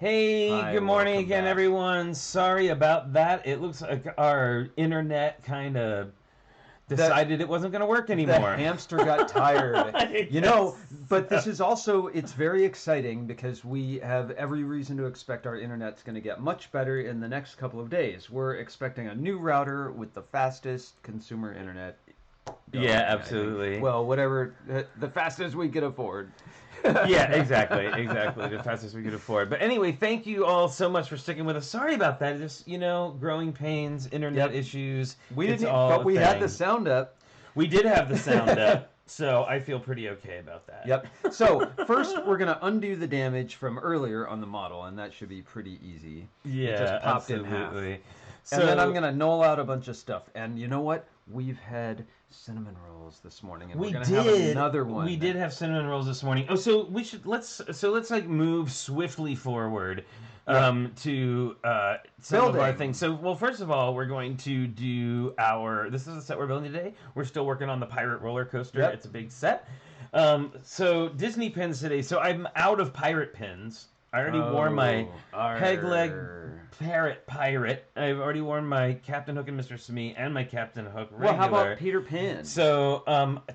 Hey, Hi, good morning welcome again, back. everyone. Sorry about that. It looks like our internet kind of The decided it wasn't going to work the anymore. hamster got tired. Yes. But this is also it's very exciting because we have every reason to expect our internet's going to get much better in the next couple of days. We're expecting a new router with the fastest consumer internet Yeah, going, I think. absolutely. Well, whatever the fastest we could afford. Yeah, exactly. The fastest we could afford. But anyway, thank you all so much for sticking with us. Sorry about that. Just, growing pains, internet Yep. issues. We It's didn't, all but a we had the thing. sound up. We did have the sound up, so I feel pretty okay about that. Yep. So first, we're gonna undo the damage from earlier on the model, and that should be pretty easy. It just Yeah, popped in half. absolutely. And then I'm So gonna null out a bunch of stuff. And you know what? We've had cinnamon rolls this morning, and we're we gonna have did. another one. We did have cinnamon rolls this morning. Oh, so let's like move swiftly forward Yeah. to some of our Building. things. So, well, first of all, we're going to do our. This is the set we're building today. We're still working on the pirate roller coaster. Yep. It's a big set. So Disney pins today. So I'm out of pirate pins. I already wore my peg leg parrot pirate. I've already worn my Captain Hook and Mr. Smee and my Captain Hook regular. Well, how about Peter Pan? So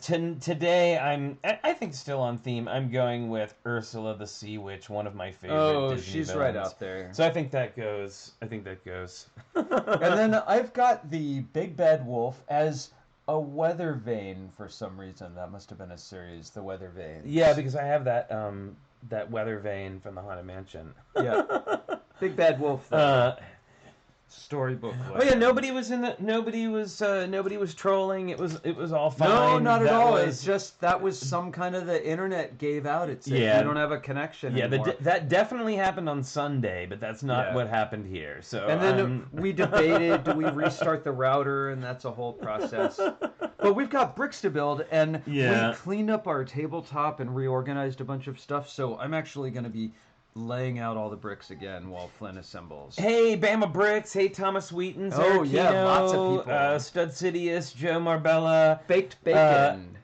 today I think still on theme. I'm going with Ursula the Sea Witch, one of my favorite. Oh, Disney she's villains. right out there. So I think that goes. And then I've got the Big Bad Wolf as a weather vane for some reason. That must have been a series, the Weather Vanes. Yeah, because I have that weather vane from the Haunted Mansion. Yeah. Big Bad Wolf. Though. Storybook. Oh yeah, nobody was trolling. It was all fine. No, not at all. Was, It's just that was some kind of the internet gave out. It said Yeah. you don't have a connection Yeah, anymore. that definitely happened on Sunday, but that's not Yeah. what happened here. So And then we debated, do we restart the router? And that's a whole process. But we've got bricks to build, and Yeah. we cleaned up our tabletop and reorganized a bunch of stuff. So I'm actually going to be laying out all the bricks again while Flynn assembles. Hey, Bama Bricks. Hey, Thomas Wheaton. Oh, yeah, lots of people. Stud Sidious, Joe Marbella. Baked bacon.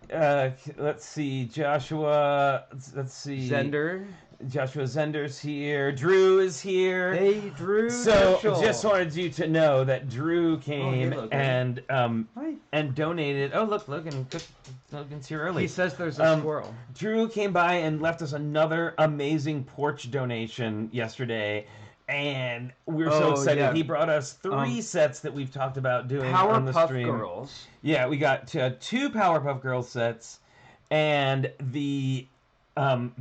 Let's see, Joshua. Let's see, Zender. Joshua Zender's here. Drew is here. Hey, Drew. So Mitchell. just wanted you to know that Drew came Logan. Hi. and donated. Oh, look, Logan's here early. He says there's a squirrel. Drew came by and left us another amazing porch donation yesterday, and we're so Oh, excited. yeah. He brought us three sets that we've talked about doing on the Powerpuff stream. Girls. Yeah, we got two Powerpuff Girls sets and the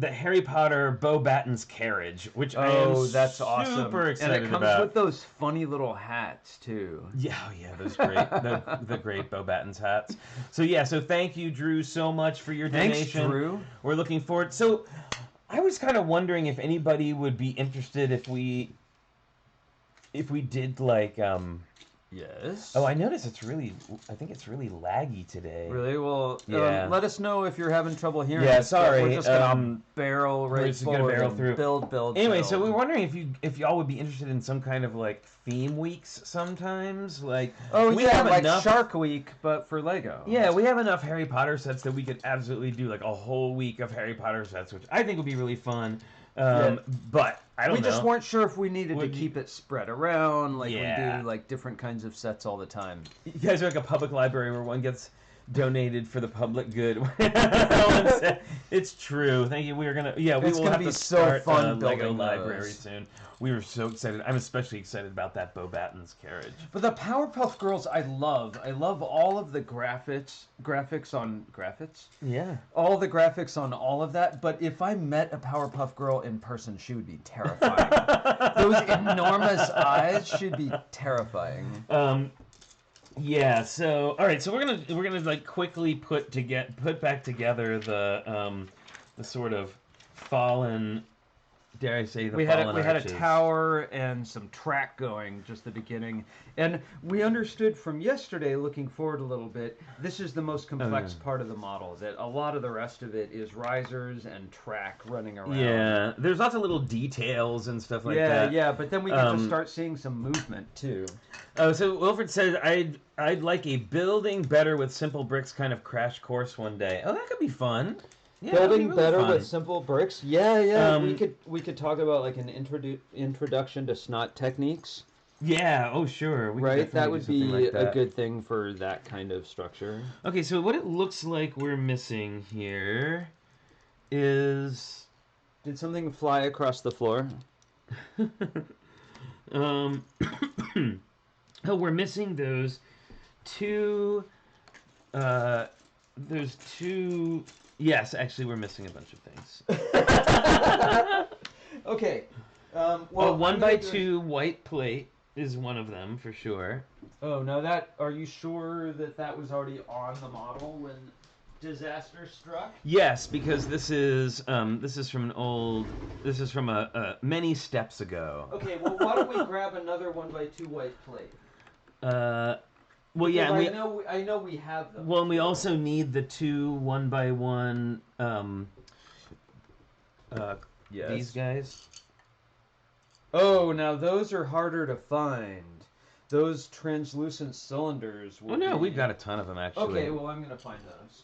Harry Potter Bo Batten's carriage, which I am that's super awesome. excited And it comes about. with those funny little hats too. Yeah, those great, the great Bo Batten's hats. So yeah, so thank you, Drew, so much for your donation. Thanks, Drew. We're looking forward. So I was kind of wondering if anybody would be interested if we did like. Yes. Oh, I noticed I think it's really laggy today. Really? Well, Yeah. let us know if you're having trouble hearing. Yeah, us, but sorry, We're just gonna barrel we're right just gonna forward barrel and through. build. Anyway, so we were wondering if y'all would be interested in some kind of like theme weeks sometimes. Like, Oh we yeah, have like enough. Shark Week, but for Lego. Yeah, we have enough Harry Potter sets that we could absolutely do like a whole week of Harry Potter sets, which I think would be really fun. But I don't know. We just weren't sure if we needed to Would you- keep it spread around, like Yeah. we do, like different kinds of sets all the time. You guys are like a public library where one gets donated for the public good. It's true. Thank you. We are gonna. Yeah, we It's will gonna have be to so start fun a Lego building library those. soon. We were so excited. I'm especially excited about that Bo Batten's carriage. But the Powerpuff Girls, I love. I love all of the graphics on graphics. Yeah. All the graphics on all of that. But if I met a Powerpuff Girl in person, she would be terrifying. Those enormous eyes should be terrifying. Yeah. So all right. So we're gonna like quickly put back together the sort of fallen. Dare I say the We had fallen a arches. tower and some track going just the beginning, and we understood from yesterday, looking forward a little bit, this is the most complex part of the model. That a lot of the rest of it is risers and track running around. Yeah, there's lots of little details and stuff like that. Yeah, but then we get to start seeing some movement too. Oh, so Wilfred said I'd like a building better with simple bricks kind of crash course one day. Oh, that could be fun. Yeah, Building really better fun. with simple bricks. Yeah. We could talk about like an introduction to snot techniques. Yeah. Oh, sure. We could That would be like that. a good thing for that kind of structure. Okay, so what it looks like we're missing here is. Did something fly across the floor? Oh, we're missing those two. There's two. Yes, actually, we're missing a bunch of things. Okay. Well, 1x2 white plate is one of them for sure. Oh, now are you sure that was already on the model when disaster struck? Yes, because this is from a many steps ago. Okay, well, why don't we grab another 1x2 white plate? Well, yeah, I know we have them. Well, and we also need the two 1x1. Yes. These guys. Oh, now those are harder to find. Those translucent cylinders. Oh no, we've got a ton of them actually. Okay, well, I'm gonna find those.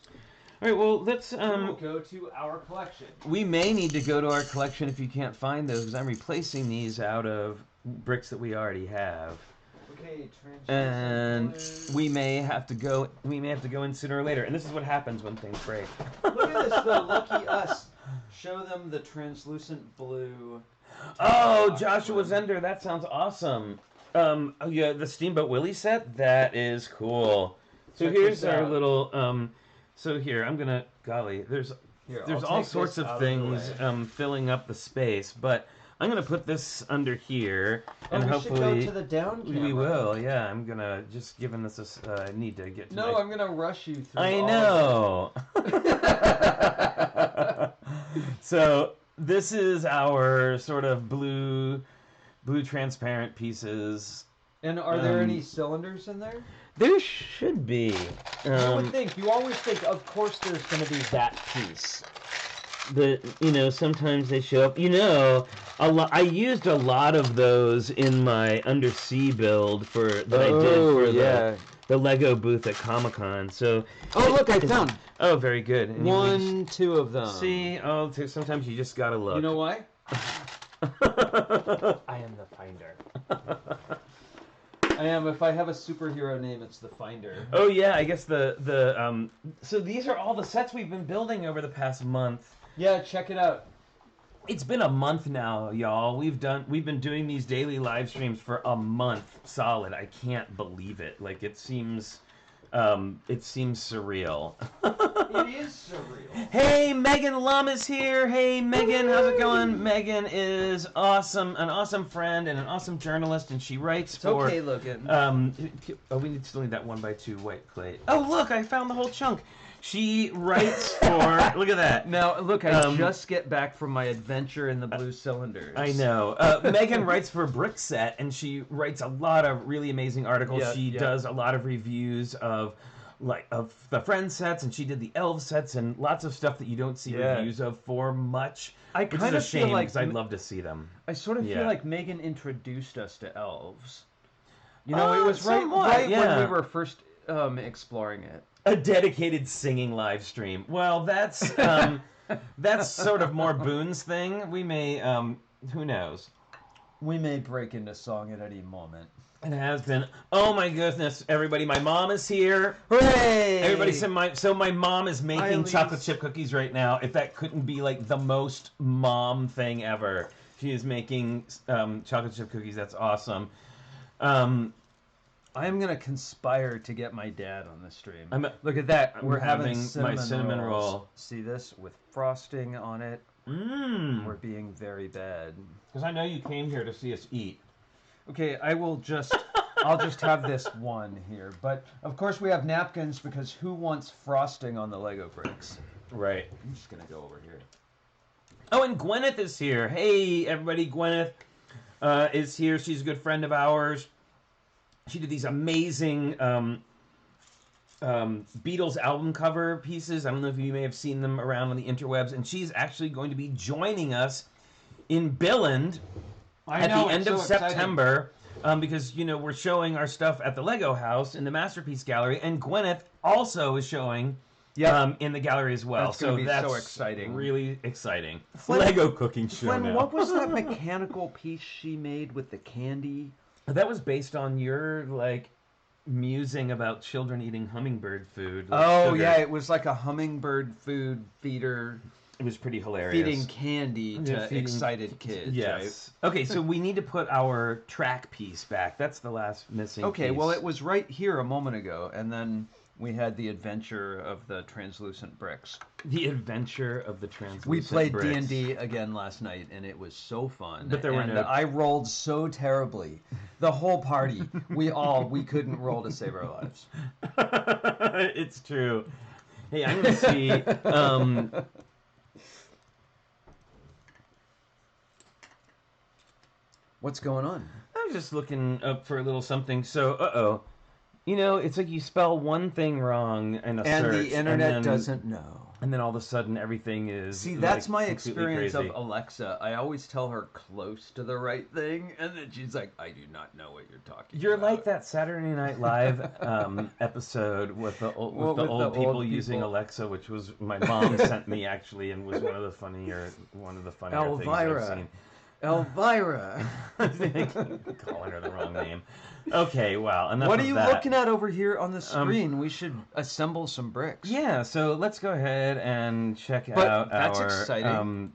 All right, well, let's We'll go to our collection. We may need to go to our collection if you can't find those, because I'm replacing these out of bricks that we already have. Okay, and we may have to go in sooner or later. And this is what happens when things break. Look at this though, lucky us. Show them the translucent blue. Oh, Joshua Zender, that sounds awesome. Oh yeah, the Steamboat Willie set, that is cool. So Check here's this our out. little so here, I'm gonna there's all sorts of things filling up the space, but I'm gonna put this under here, and hopefully we should go to the down camera. we will. Yeah, I'm gonna just given this I need to get. To I'm gonna rush you through. I know. So this is our sort of blue transparent pieces. And are there any cylinders in there? There should be. You would think. You always think, of course, there's going to be that piece. But sometimes they show up. I used a lot of those in my undersea build I did for the Lego booth at Comic-Con. So. Oh look, I found. Oh, very good. And two of them. See, sometimes you just gotta look. You know why? I am the finder. I am. If I have a superhero name, it's the Finder. Oh yeah, I guess so these are all the sets we've been building over the past month. Yeah, check it out. It's been a month now, y'all. We've been doing these daily live streams for a month solid. I can't believe it. Like it seems surreal. It is surreal. Hey, Megan Lum is here. Hey, Megan, how's it going? Megan is awesome, an awesome friend and an awesome journalist, and she writes for. Okay, Logan. We still need that 1x2 white plate. Oh, look, I found the whole chunk. She writes for. Look at that. Now, look, I just get back from my adventure in the blue cylinders. I know. Megan writes for Brickset, and she writes a lot of really amazing articles. She does a lot of reviews of the Friends sets, and she did the Elves sets, and lots of stuff that you don't see reviews of for much. Which is a shame, because I'd love to see them. I sort of feel like Megan introduced us to Elves. It was when we were first exploring it. A dedicated singing live stream. Well, that's sort of more Boone's thing. We may, who knows? We may break into song at any moment. It has been. Oh my goodness, everybody! My mom is here. Hooray! Everybody, so my mom is making chocolate chip cookies right now. If that couldn't be like the most mom thing ever, she is making chocolate chip cookies. That's awesome. I'm gonna conspire to get my dad on the stream. Look at that. We're having my cinnamon roll. See this with frosting on it. We're being very bad. Because I know you came here to see us eat. Okay, I'll just have this one here. But of course we have napkins, because who wants frosting on the Lego bricks? Right. I'm just gonna go over here. Oh, and Gwyneth is here. Hey, everybody, Gwyneth is here. She's a good friend of ours. She did these amazing Beatles album cover pieces. I don't know if you may have seen them around on the interwebs. And she's actually going to be joining us in Billund at the end of September. Because, we're showing our stuff at the Lego House in the Masterpiece Gallery. And Gwyneth also is showing in the gallery as well. That's going to be so exciting. Really exciting. Flynn, Lego cooking show Flynn, now. what was that mechanical piece she made with the candy? That was based on your, like, musing about children eating hummingbird food. Like sugar. Yeah, it was like a hummingbird food feeder. It was pretty hilarious. Feeding candy to excited kids. Yes. Right? Okay, so we need to put our track piece back. That's the last missing piece. Well, it was right here a moment ago, and then we had the adventure of the translucent bricks. The adventure of the translucent We played bricks. D&D again last night, and it was so fun. But there were no... I rolled so terribly. The whole party, we couldn't roll to save our lives. It's true. Hey, I'm going to see... What's going on? I was just looking up for a little something. So, you know, it's like you spell one thing wrong in a search. And the internet doesn't know. And then all of a sudden everything is... See, that's like, my experience crazy. of Alexa. I always tell her close to the right thing, and then she's like, I do not know what you're talking about. You're like that Saturday Night Live episode with the old people using Alexa, which was my mom sent me, actually, and was one of the funnier things I've seen. Elvira. Calling her the wrong name. Okay, wow. Enough What are of you that. looking at over here on the screen? We should assemble some bricks. Yeah, so let's go ahead and check out our... That's exciting.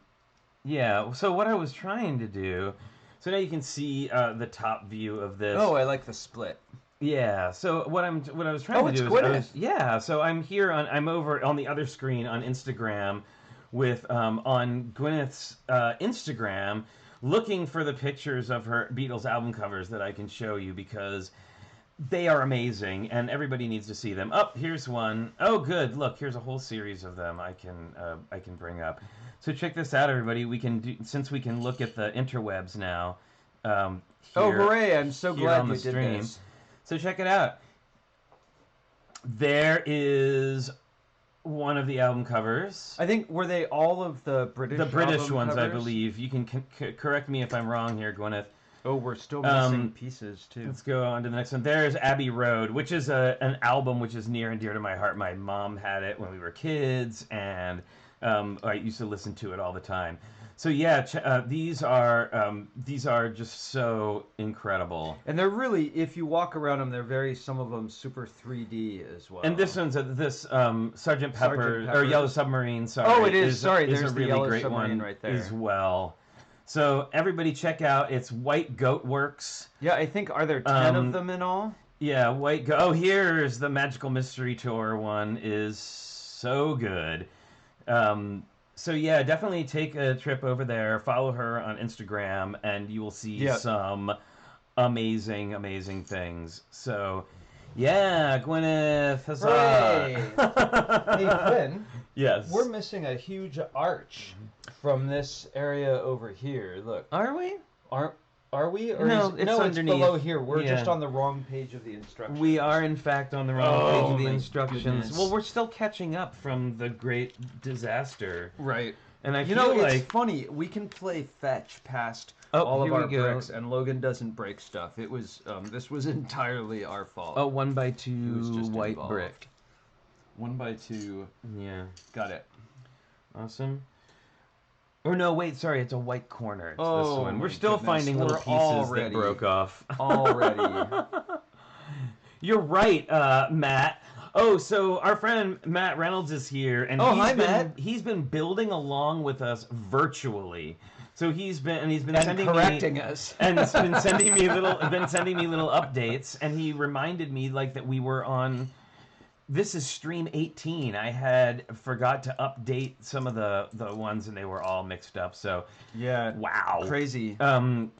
Yeah, so what I was trying to do... So now you can see the top view of this. Oh, I like the split. Yeah, so what I was trying to do is... so I'm over on the other screen on Instagram with on Gwyneth's Instagram, looking for the pictures of her Beatles album covers that I can show you, because they are amazing and everybody needs to see them. Oh, here's one. Oh, good. Look, here's a whole series of them I can bring up. So check this out, everybody. Since we can look at the interwebs now. Oh, hooray! I'm so glad you did this. So check it out. There is one of the album covers. I think, were they all of the British ones, covers? I believe. You can correct me if I'm wrong here, Gwyneth. Oh, we're still missing pieces, too. Let's go on to the next one. There's Abbey Road, which is an album which is near and dear to my heart. My mom had it when we were kids, and I used to listen to it all the time. So yeah, these are just so incredible. And they're really, if you walk around them, some of them super 3D as well. And this one's Sgt. Pepper or Yellow Submarine. Sorry. Oh, it is. Sorry, there's a really Yellow great Submarine one right there as well. So everybody check out. It's White Goat Works. Yeah, I think, are there 10 of them in all? Yeah, White Goat. Oh, here's the Magical Mystery Tour one. Is so good. So yeah, definitely take a trip over there. Follow her on Instagram, and you will see some amazing, amazing things. So, yeah, Gwyneth, huzzah! Hey, Flynn. Yes. We're missing a huge arch from this area over here. Look. Are we? Are we? Or no, it's underneath. It's below here. We're just on the wrong page of the instructions. We are, in fact, on the wrong page of the instructions. Goodness. Well, we're still catching up from the great disaster. Right. And I feel like... it's funny. We can play fetch past all of our bricks, and Logan doesn't break stuff. It was this was entirely our fault. Oh, 1x2 white brick. 1x2. Yeah. Got it. Awesome. Or no, wait, sorry, it's a white corner. It's this one. We're still finding little pieces that broke off. Already. You're right, Matt. Oh, so our friend Matt Reynolds is here, and Matt. He's been building along with us virtually. So he's been sending correcting us, and it's been sending me little updates, and he reminded me that we were on. This is stream 18. I had forgot to update some of the ones, and they were all mixed up. So yeah, wow, crazy.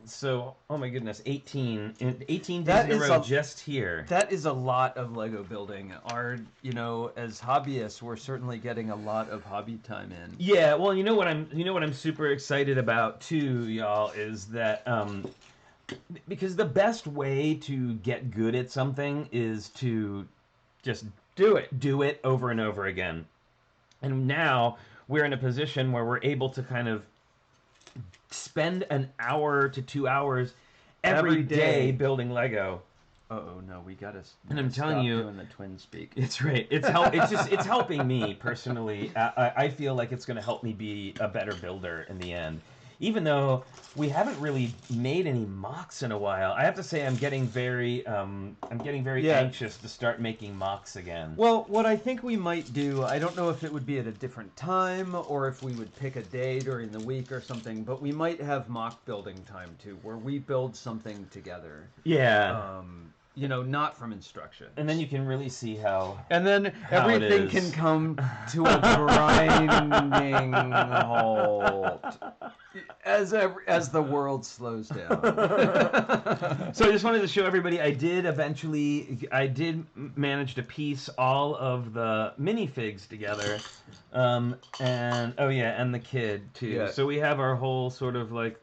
So oh my goodness, 18 days in a row just here. That is a lot of Lego building. As hobbyists, we're certainly getting a lot of hobby time in. Yeah, well, you know what I'm super excited about too, y'all, is that because the best way to get good at something is to just do it over and over again. And now we're in a position where we're able to kind of spend an hour to 2 hours every day building Lego. Oh no, we gotta. And I'm telling you, doing the twin speak. It's right. It's it's helping me personally. I feel like it's going to help me be a better builder in the end. Even though we haven't really made any MOCs in a while, I have to say I'm getting very anxious to start making MOCs again. Well, what I think we might do, I don't know if it would be at a different time or if we would pick a day during the week or something, but we might have mock building time too, where we build something together. Yeah. You know, not from instruction. And then you can really see how. And then everything can come to a grinding halt as the world slows down. So I just wanted to show everybody I did manage to piece all of the minifigs together. And the kid too. Yeah. So we have our whole sort of like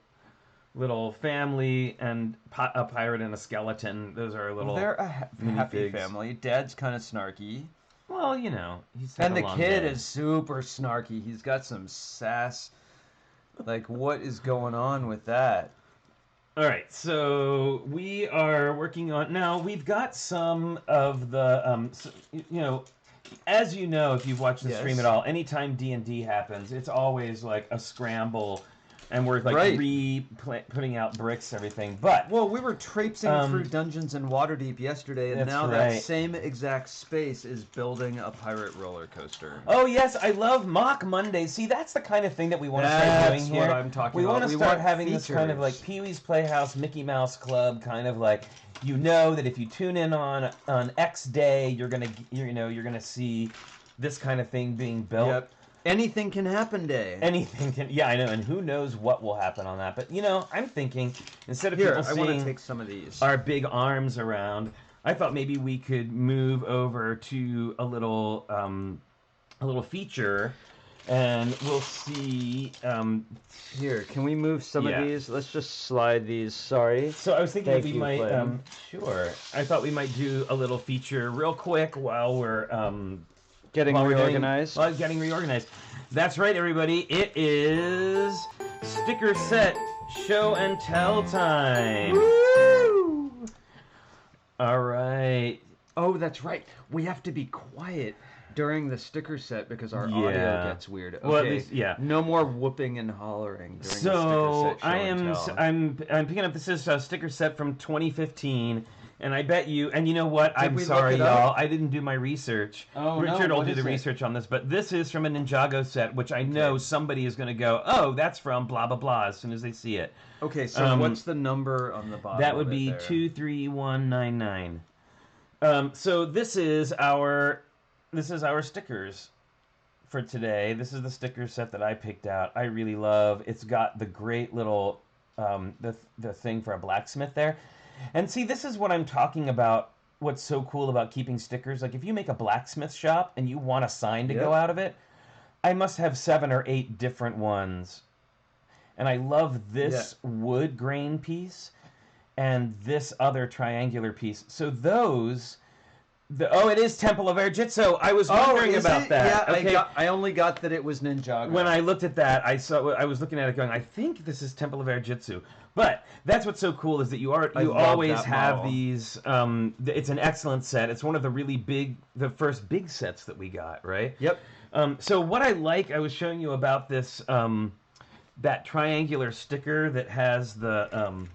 little family and a pirate and a skeleton. Those are our little. They're a happy family. Dad's kind of snarky. Well, you know, he's had and a the long kid day. is super snarky. He's got some sass. Like, what is going on with that? All right, so we are working on now. We've got some of the as you know, if you've watched the stream at all, anytime D&D happens, it's always like a scramble. And we're like putting out bricks, everything. But we were traipsing through dungeons in Waterdeep yesterday, and now that same exact space is building a pirate roller coaster. Oh yes, I love Mock Monday. See, that's the kind of thing that we want to start doing here. That's what I'm talking about. We want to start having this kind of like Pee-wee's Playhouse, Mickey Mouse Club, kind of like, you know that if you tune in on X day, you're gonna see this kind of thing being built. Yep. Anything can happen day. Anything can, yeah, I know, and who knows what will happen on that. But, you know, I'm thinking, instead of people I want to seeing take some of these. our big arms around, I thought maybe we could move over to a little feature, and we'll see. Here, can we move some of these? Let's just slide these, sorry. So I was thinking we might, sure. I thought we might do a little feature real quick while we're, getting reorganized. Getting reorganized. That's right, everybody. It is sticker set show and tell time. Woo! All right. Oh, that's right. We have to be quiet during the sticker set because our audio gets weird. Okay. Well, at least, no more whooping and hollering during the sticker set show I'm picking up. This is a sticker set from 2015. And I bet you, and you know what? I'm sorry, y'all. I didn't do my research. Oh, Richard will do the research on this, but this is from a Ninjago set, which I know somebody is going to go, oh, that's from blah, blah, blah, as soon as they see it. Okay, so what's the number on the bottom? That would be 23199. So this is our stickers for today. This is the sticker set that I picked out. I really love. It's got the great little the thing for a blacksmith there. And see, this is what I'm talking about, what's so cool about keeping stickers. Like, if you make a blacksmith shop and you want a sign to go out of it, I must have 7 or 8 different ones. And I love this wood grain piece and this other triangular piece. So those... it is Temple of Air Jitsu. I was wondering about that. Yeah, okay. I only got that it was Ninjago. When I looked at that, I was looking at it going, I think this is Temple of Air Jitsu. But that's what's so cool is that you always have these. It's an excellent set. It's one of the first big sets that we got, right? Yep. So what I was showing you about this, that triangular sticker that has the.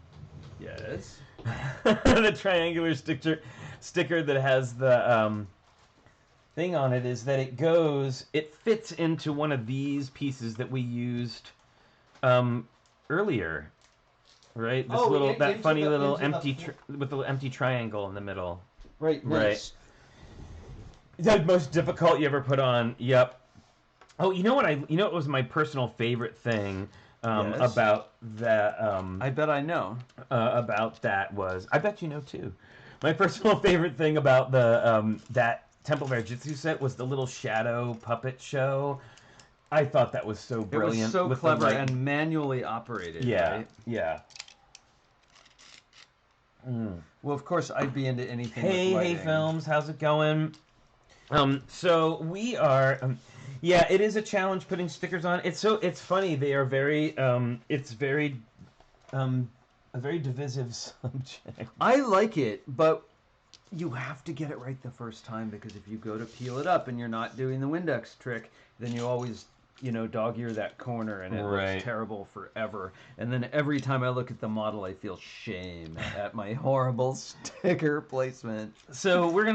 Yes. The triangular sticker that has the thing on it is that it fits into one of these pieces that we used earlier, right? This funny little empty with the empty triangle in the middle. Right. Nice. The most difficult you ever put on. Yep. Oh, you know what was my personal favorite thing about that. I bet I know. About that was, I bet you know too. My personal favorite thing about the that Temple of Air Jitsu set was the little shadow puppet show. I thought that was so brilliant. It was so clever and manually operated. Yeah, right? yeah. Well, of course, I'd be into anything. Hey, Films, how's it going? So we are. It is a challenge putting stickers on. It's funny. They are very. It's very. A very divisive subject. I like it, but you have to get it right the first time, because if you go to peel it up and you're not doing the Windex trick, then you always, dog-ear that corner, and it looks terrible forever. And then every time I look at the model, I feel shame at my horrible sticker placement. So we're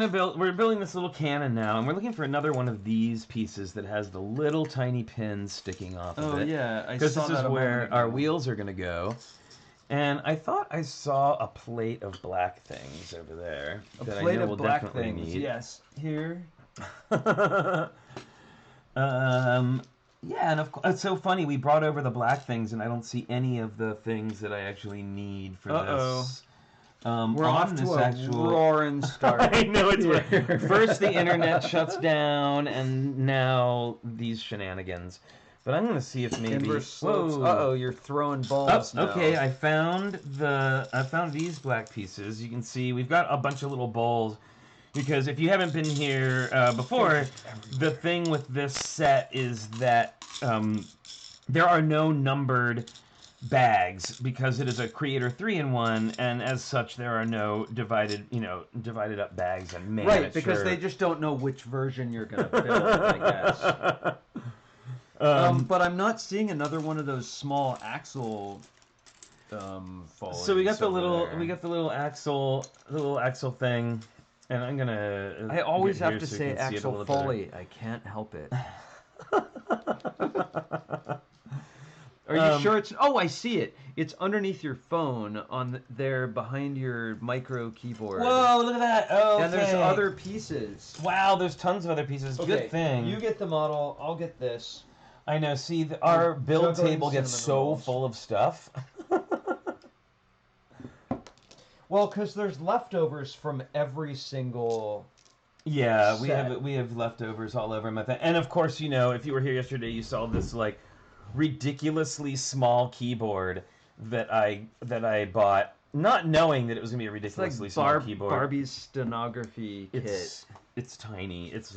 building this little cannon now, and we're looking for another one of these pieces that has the little tiny pins sticking off of it. Oh yeah, because this is where our wheels are going to go. And I thought I saw a plate of black things over there. A plate of black things, yes. Here. Yeah, and of course, it's so funny. We brought over the black things, and I don't see any of the things that I actually need for this. We're off to a roaring start. I know it's weird. First the internet shuts down, and now these shenanigans. But I'm gonna see if maybe. Whoa! You're throwing balls now. Okay, I found these black pieces. You can see we've got a bunch of little bowls. Because if you haven't been here before, the thing with this set is that there are no numbered bags, because it is a Creator 3-in-1, and as such there are no divided up bags and miniature. Right, because they just don't know which version you're gonna build, I guess. But I'm not seeing another one of those small axle follies. So we got the little axle thing. And I'm gonna. I always have to say axle foley. I can't help it. Are you sure it's? Oh, I see it. It's underneath your phone there behind your micro keyboard. Whoa! Look at that. Oh, okay. And there's other pieces. Wow, there's tons of other pieces. Okay, good thing. You get the model. I'll get this. I know. See, our build table gets so full of stuff. Well, because there's leftovers from every single. Yeah, set. we have leftovers all over my thing, and of course, if you were here yesterday, you saw this ridiculously small keyboard that I bought, not knowing that it was gonna be a ridiculously small keyboard. Barbie's stenography kit. It's tiny. It's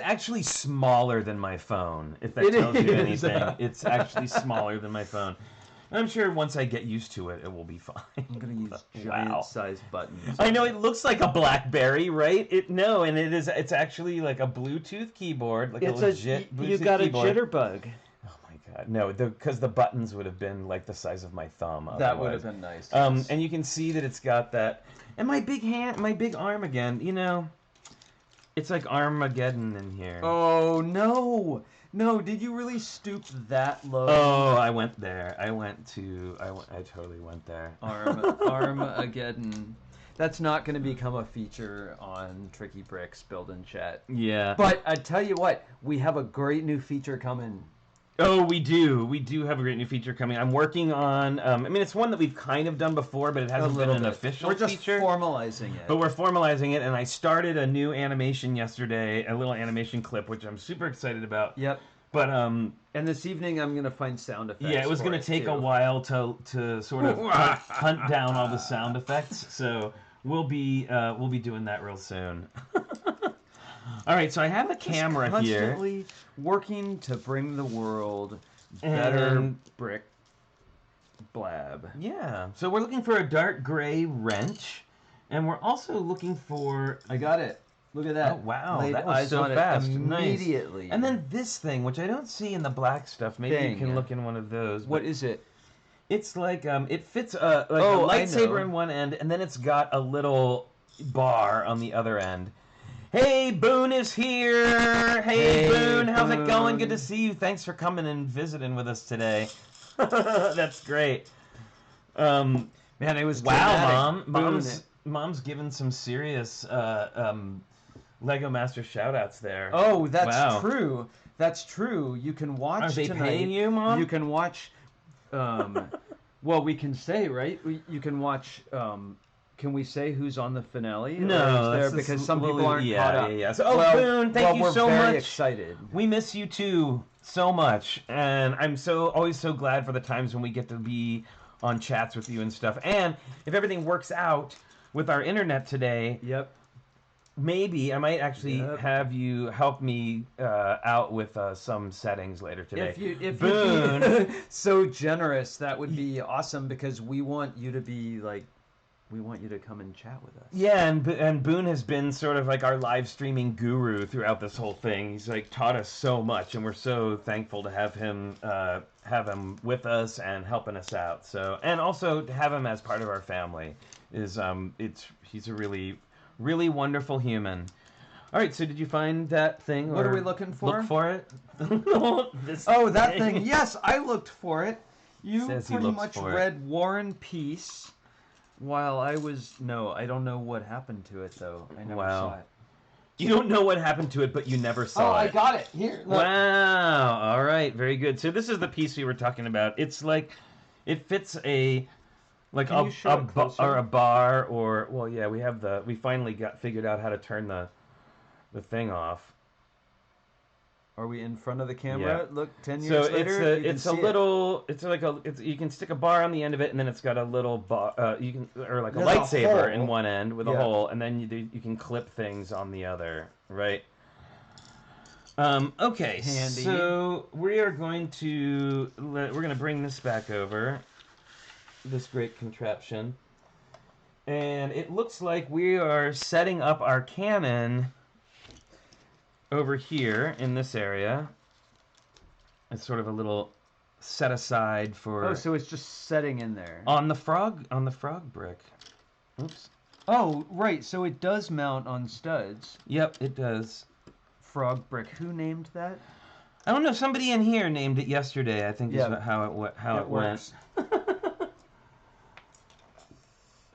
actually smaller than my phone. If that tells you anything, it's actually smaller than my phone. I'm sure once I get used to it, it will be fine. I'm gonna use giant-sized buttons. I know it looks like a BlackBerry, right? And it is. It's actually like a Bluetooth keyboard, like it's a legit Bluetooth You got keyboard. a jitterbug. Oh my god, no! Because the buttons would have been like the size of my thumb. Otherwise. That would have been nice. And you can see that it's got that. And my big arm again. It's like Armageddon in here. Oh no! No, did you really stoop that low? Oh, I went there. I totally went there. Armageddon. That's not going to become a feature on TrickyBricks Build and Chat. Yeah. But I tell you what, we have a great new feature coming. Oh, we do. We do have a great new feature coming. I'm working on. It's one that we've kind of done before, but it hasn't been an official feature. We're just formalizing it. But we're formalizing it, and I started a new animation yesterday, a little animation clip, which I'm super excited about. Yep. But and this evening I'm gonna find sound effects. Yeah, it was gonna take a while to sort of hunt down all the sound effects. So we'll be doing that real soon. All right, so I have a camera here. Constantly working to bring the world better brick blab. Yeah. So we're looking for a dark gray wrench, and we're also looking for. I got it. Look at that. Oh, wow. Laid that was so fast. Immediately. Nice. And then this thing, which I don't see in the black stuff. Maybe you can look in one of those. What is it? It's like, it fits a lightsaber in one end, and then it's got a little bar on the other end. Hey, Boone is here! Hey, Boone, how's it going? Good to see you. Thanks for coming and visiting with us today. That's great. Man, it was wow, Mom's given some serious Lego Master shoutouts there. Oh, that's true. That's true. You can watch. Are they tonight. paying you, Mom? You can watch. Well, we can say, right? You can watch. Can we say who's on the finale? No, because some people aren't caught up. Yeah. So, Boone, thank you so much. We're very excited. We miss you too so much, and I'm always so glad for the times when we get to be on chats with you and stuff. And if everything works out with our internet today, maybe I might actually have you help me out with some settings later today. If you'd be so generous, that would be awesome, because we want you to be like we want you to come and chat with us. Yeah, and Boone has been sort of like our live streaming guru throughout this whole thing. He's like taught us so much, and we're so thankful to have him with us and helping us out. So, and also to have him as part of our family is he's a really, really wonderful human. All right, so did you find that thing? What are we looking for? Look for it. That thing. Yes, I looked for it. You Says he pretty looks much for it. read War and Peace, while I was... No, I don't know what happened to it, though. I never saw it. You don't know what happened to it, but you never saw it. I got it. Here, look. Wow. All right, very good. So this is the piece we were talking about. It's like, it fits a bar or... Well, yeah, we finally figured out how to turn the thing off. Are we in front of the camera? Yeah. Look, 10 years later, you can stick a bar on the end of it, and then it's got a little bar, a lightsaber in one end with a hole, and then you can clip things on the other, right? Okay, handy. So we're going to bring this back over, this great contraption, and it looks like we are setting up our cannon over here in this area. It's sort of a little set aside for... Oh, so it's just setting in there. On the frog brick. Oops. Oh, right, so it does mount on studs. Yep, it does. Frog brick. Who named that? I don't know, somebody in here named it yesterday, I think is how it works. went.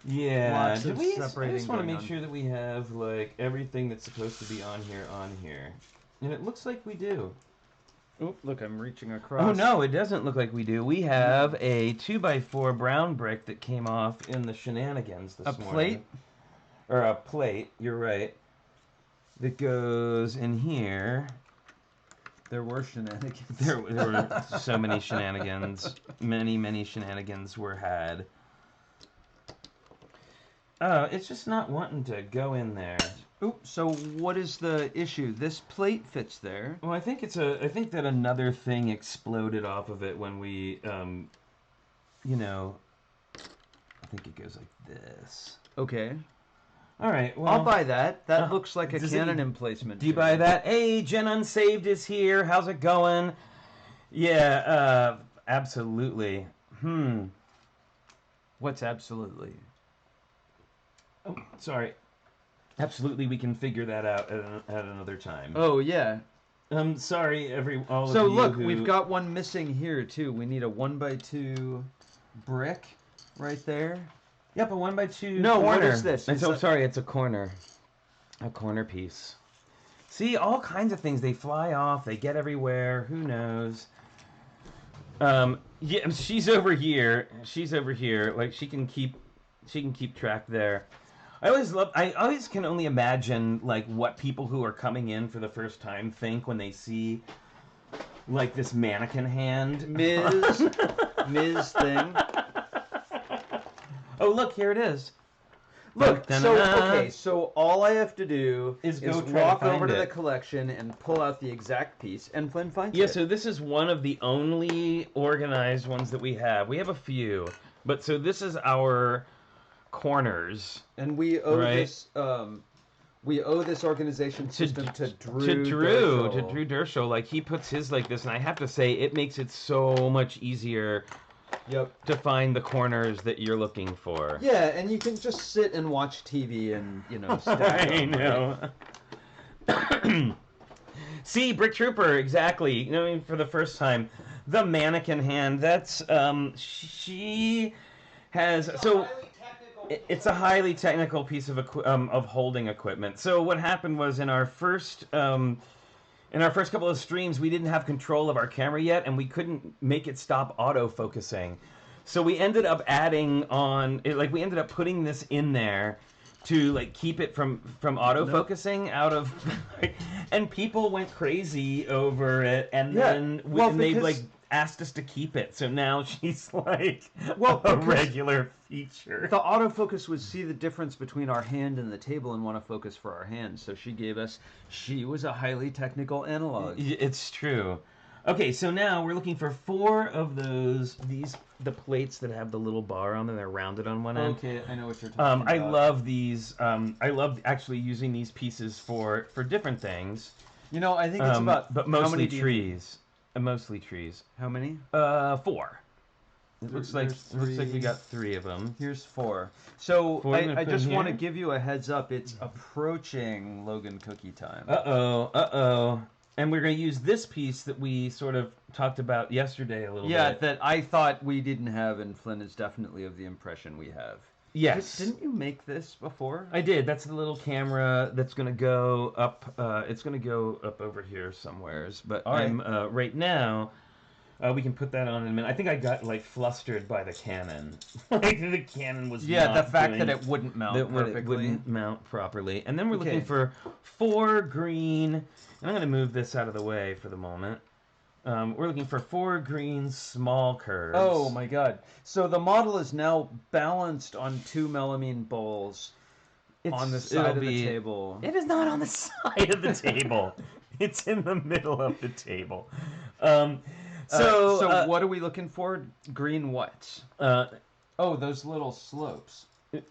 Yeah, Lots of I separating just want to going make on. sure that we have like everything that's supposed to be on here. And it looks like we do. Oh, look, I'm reaching across. Oh no, it doesn't look like we do. We have a 2x4 brown brick that came off in the shenanigans this morning. A plate? Or a plate, you're right. That goes in here. There were shenanigans. There were so many shenanigans. Many shenanigans were had. It's just not wanting to go in there. Oop, so what is the issue? This plate fits there. Well, I think that another thing exploded off of it when we, I think it goes like this. Okay. All right, well... I'll buy that. That looks like a cannon emplacement. Do you buy that? Hey, Jen Unsaved is here. How's it going? Yeah, absolutely. What's absolutely? Oh, sorry. Absolutely, we can figure that out at another time. Oh, yeah. Sorry, all of you. So look, we've got one missing here, too. We need a 1x2 brick right there. Yep, a 1x2 No, corner. what is this? Sorry, it's a corner. A corner piece. See, all kinds of things. They fly off. They get everywhere. Who knows? Yeah, she's over here. Like, she can keep track there. I always can only imagine, like, what people who are coming in for the first time think when they see, like, this mannequin hand. Ms. thing. Oh, look, here it is. Look, so all I have to do is walk over to the collection and pull out the exact piece, and Flynn finds it. Yeah, so this is one of the only organized ones that we have. We have a few, but so this is our corners, and we owe this organization system to Drew Dershel. Like, he puts his like this, and I have to say it makes it so much easier to find the corners that you're looking for. Yeah, and you can just sit and watch TV and stack I know. Right? See, Brick Trooper, exactly. For the first time, the mannequin hand. That's she has so. It's a highly technical piece of holding equipment. So what happened was in our first couple of streams, we didn't have control of our camera yet, and we couldn't make it stop auto-focusing. So we ended up we ended up putting this in there to like keep it from auto-focusing out of, and people went crazy over it, and then they asked us to keep it. So now she's like a regular feature. The autofocus would see the difference between our hand and the table and want to focus for our hand. So she was a highly technical analog. It's true. Okay, so now we're looking for 4 of the plates that have the little bar on them. They're rounded on one end. Okay, I know what you're talking about. I love these. I love actually using these pieces for different things. You know, I think it's about but mostly trees. Mostly trees. How many? 4. It looks like we got 3 of them. Here's 4. So 4 I just want to give you a heads up. It's approaching Logan cookie time. Uh-oh. And we're going to use this piece that we sort of talked about yesterday a little bit. Yeah, that I thought we didn't have, and Flynn is definitely of the impression we have. Yes. Didn't you make this before? I did. That's the little camera that's going to go up. It's going to go up over here somewheres. But right now, we can put that on in a minute. I think I got like flustered by the Canon. Like the Canon was the fact that it wouldn't mount perfectly. It wouldn't mount properly. And then we're looking for 4 green. And I'm going to move this out of the way for the moment. We're looking for 4 green small curves. Oh my god. So the model is now balanced on 2 melamine bowls on the side of the table. It is not on the side of the table. It's in the middle of the table. So what are we looking for? Green what? Those little slopes. The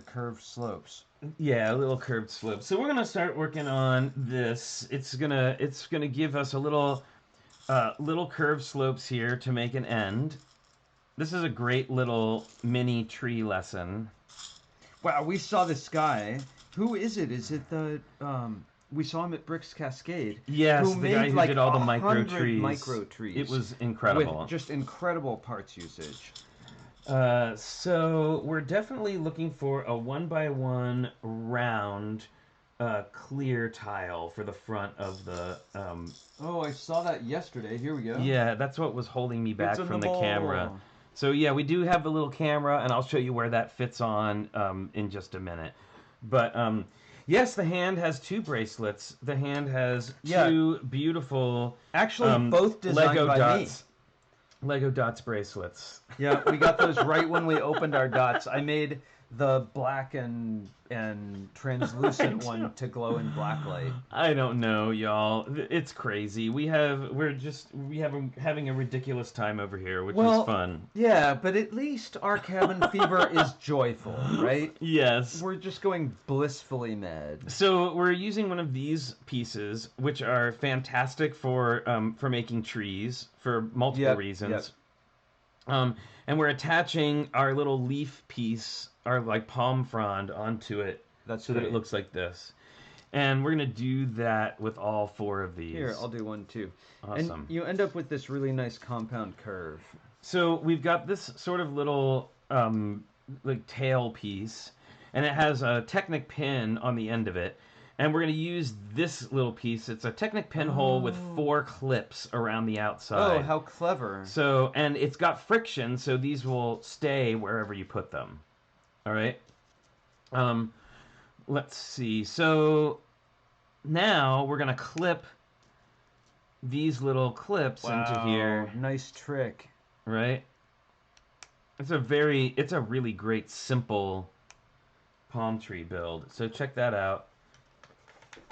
curved slopes. Yeah, a little curved slope. So we're gonna start working on this. It's gonna give us a little curved slopes here to make an end. This is a great little mini tree lesson. Wow, we saw this guy. Who is it? Is it the we saw him at Bricks Cascade? Yes, who the made guy who like did all the micro trees. Micro trees. It was incredible. With just incredible parts usage. So we're definitely looking for a 1x1 round clear tile for the front of the Oh, I saw that yesterday. Here we go. Yeah, that's what was holding me back from the camera. So yeah, we do have the little camera, and I'll show you where that fits on in just a minute. But yes, the hand has 2 bracelets. The hand has 2 beautiful actually both designed Lego by dots. Me. Lego dots bracelets. Yeah, we got those right when we opened our dots. I made the black and translucent one to glow in black light. I don't know, y'all. It's crazy. We're having a ridiculous time over here, which is fun. Yeah, but at least our cabin fever is joyful, right? Yes. We're just going blissfully mad. So we're using one of these pieces, which are fantastic for making trees for multiple reasons. Yep. And we're attaching our little leaf piece, our like palm frond, onto it. That's so that it looks like this. And we're going to do that with all 4 of these. Here, I'll do one too. Awesome. And you end up with this really nice compound curve. So we've got this sort of little like tail piece, and it has a Technic pin on the end of it. And we're going to use this little piece. It's a Technic pinhole with 4 clips around the outside. Oh, how clever. So, and it's got friction, so these will stay wherever you put them. All right? Let's see. So now we're going to clip these little clips into here. Nice trick. Right? It's a really great, simple palm tree build. So check that out.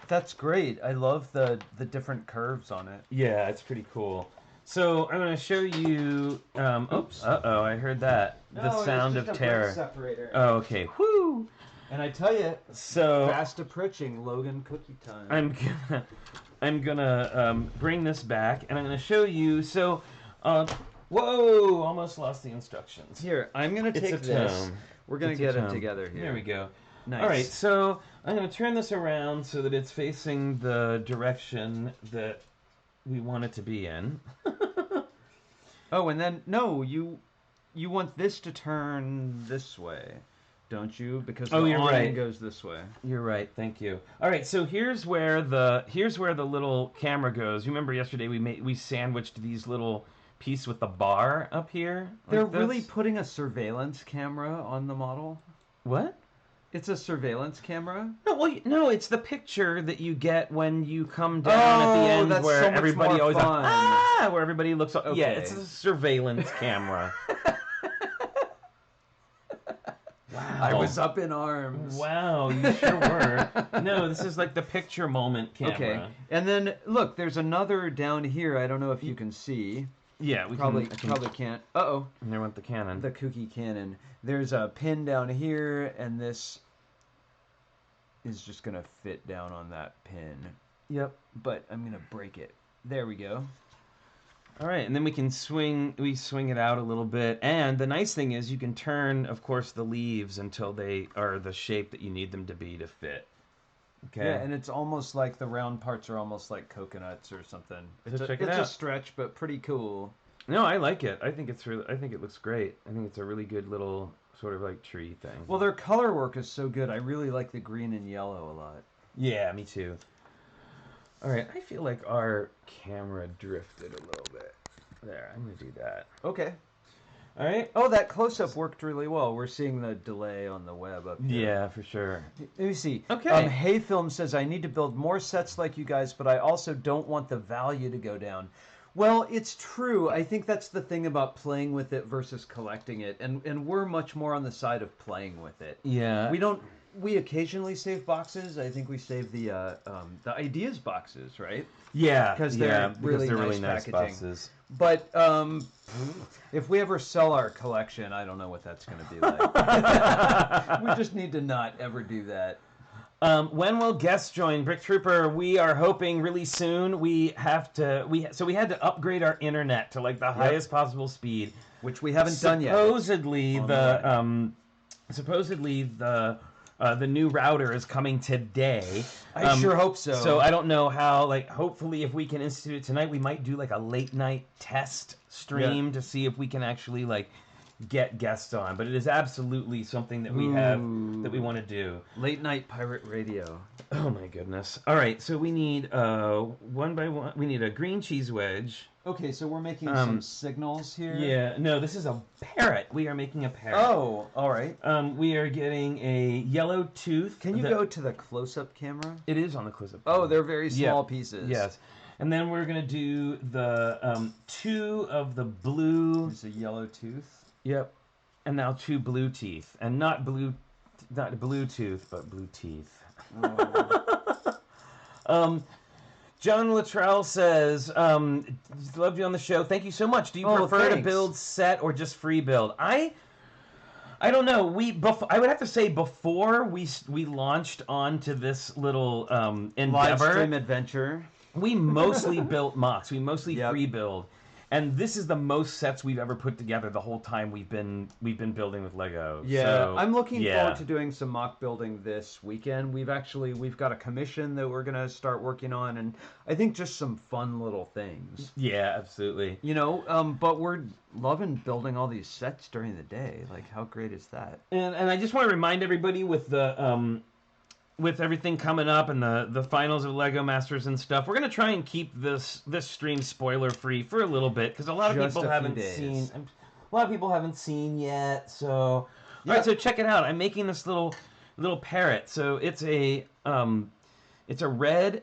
That's great. I love the different curves on it. Yeah, it's pretty cool. So I'm going to show you. Oops. Uh-oh, I heard that. The sound of terror. Separator. Oh, okay. Whoo! And I tell you, so fast approaching Logan cookie time. I'm gonna bring this back, and I'm gonna show you. So, whoa! Almost lost the instructions. Here, I'm gonna take this. We're gonna get it together here. There we go. Nice. All right, so I'm going to turn this around so that it's facing the direction that we want it to be in. Oh, and then, no, you want this to turn this way, don't you? Because the awning goes this way. You're right, thank you. All right, so here's where the little camera goes. You remember yesterday we sandwiched these little piece with the bar up here? They're really putting a surveillance camera on the model? What? It's a surveillance camera? No, it's the picture that you get when you come down at the end where so everybody always fun. Where everybody looks up. Okay. Yeah, it's a surveillance camera. Wow. I was up in arms. Wow, you sure were. No, this is like the picture moment camera. Okay, and then look, there's another down here. I don't know if you can see. Yeah, we probably can, can't. Uh-oh. And there went the cannon. The kooky cannon. There's a pin down here, and this is just gonna fit down on that pin. Yep. But I'm gonna break it. There we go. All right, and then we swing it out a little bit. And the nice thing is you can turn, of course, the leaves until they are the shape that you need them to be to fit. Okay. Yeah, and it's almost like the round parts are almost like coconuts or something. It's check it a out. stretch, but pretty cool. No, I like it. I think it looks great. I think it's a really good little sort of like tree thing. Well, their color work is so good. I really like the green and yellow a lot. Yeah, me too. All right, I feel like our camera drifted a little bit. There, I'm gonna do that. Okay. All right. Oh, that close-up worked really well. We're seeing the delay on the web up here. Yeah, for sure. Let me see. Okay. Hey Film says, I need to build more sets like you guys, but I also don't want the value to go down. Well, it's true. I think that's the thing about playing with it versus collecting it, and we're much more on the side of playing with it. Yeah. We occasionally save boxes. I think we save the ideas boxes, right? Yeah, because they're really nice packaging. Boxes. But if we ever sell our collection, I don't know what that's going to be like. We just need to not ever do that. When will guests join? Brick Trooper, we are hoping really soon. We had to upgrade our internet to like the highest possible speed, which we haven't done yet. Supposedly the new router is coming today. I sure hope so. So I don't know how, like, hopefully if we can institute it tonight, we might do like a late night test stream to see if we can actually like get guests on. But it is absolutely something that we want to do. Late night pirate radio. Oh my goodness. All right, so we need one by one. We need a green cheese wedge. Okay, so we're making some signals here. Yeah, no, this is a parrot. We are making a parrot. Oh, all right. We are getting a yellow tooth. Can you go to the close-up camera? It is on the close-up. Oh, they're very small pieces. Yes. And then we're gonna do the 2 of the blue. There's a yellow tooth. Yep. And now 2 blue teeth, and not blue tooth, but blue teeth. Oh. John Luttrell says, "Love you on the show. Thank you so much. Do you prefer to build set or just free build?" I don't know. I would have to say before we launched onto this little endeavor, live stream adventure, we mostly built MOCs. We mostly free build. And this is the most sets we've ever put together the whole time we've been building with Lego. Yeah, so, I'm looking forward to doing some mock building this weekend. We've got a commission that we're gonna start working on, and I think just some fun little things. Yeah, absolutely. You know, but we're loving building all these sets during the day. Like, how great is that? And I just want to remind everybody with the with everything coming up and the finals of Lego Masters and stuff, we're gonna try and keep this stream spoiler free for a little bit because a lot of people haven't seen yet. So all right, so check it out. I'm making this little parrot. So it's a red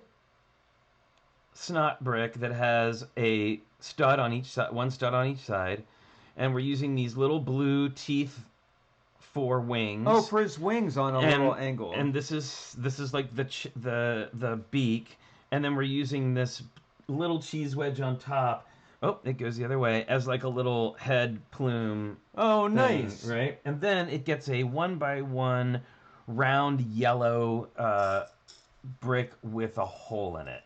snot brick that has a stud on each side, one stud on each side, and we're using these little blue teeth for wings. Oh, for his wings on a little angle. And this is like the beak, and then we're using this little cheese wedge on top. Oh, it goes the other way as like a little head plume. Oh, nice. Right? And then it gets a 1x1 round yellow brick with a hole in it.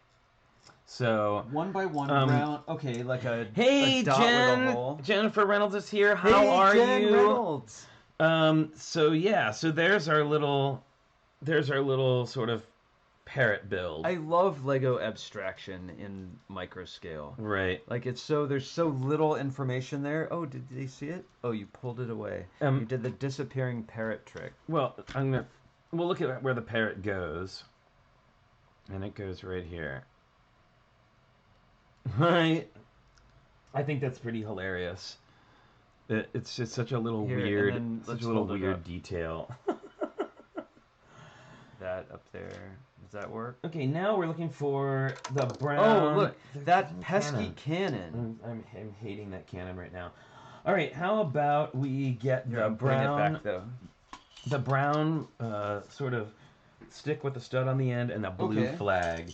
So 1x1 round. Okay, like a hey, dot Jen, with a hole. Jennifer Reynolds is here. How are Jen you? Reynolds. So there's our little sort of parrot build. I love Lego abstraction in micro scale. Right. Like there's so little information there. Oh, did they see it? Oh, you pulled it away. You did the disappearing parrot trick. Well, we'll look at where the parrot goes. And it goes right here. Right. I think that's pretty hilarious. It's just such a little weird detail. That up there. Does that work? Okay, now we're looking for the brown. Oh, look, that pesky cannon. I'm hating that cannon right now. All right, how about we get the brown? Bring it back, though. the brown sort of stick with the stud on the end and a blue flag.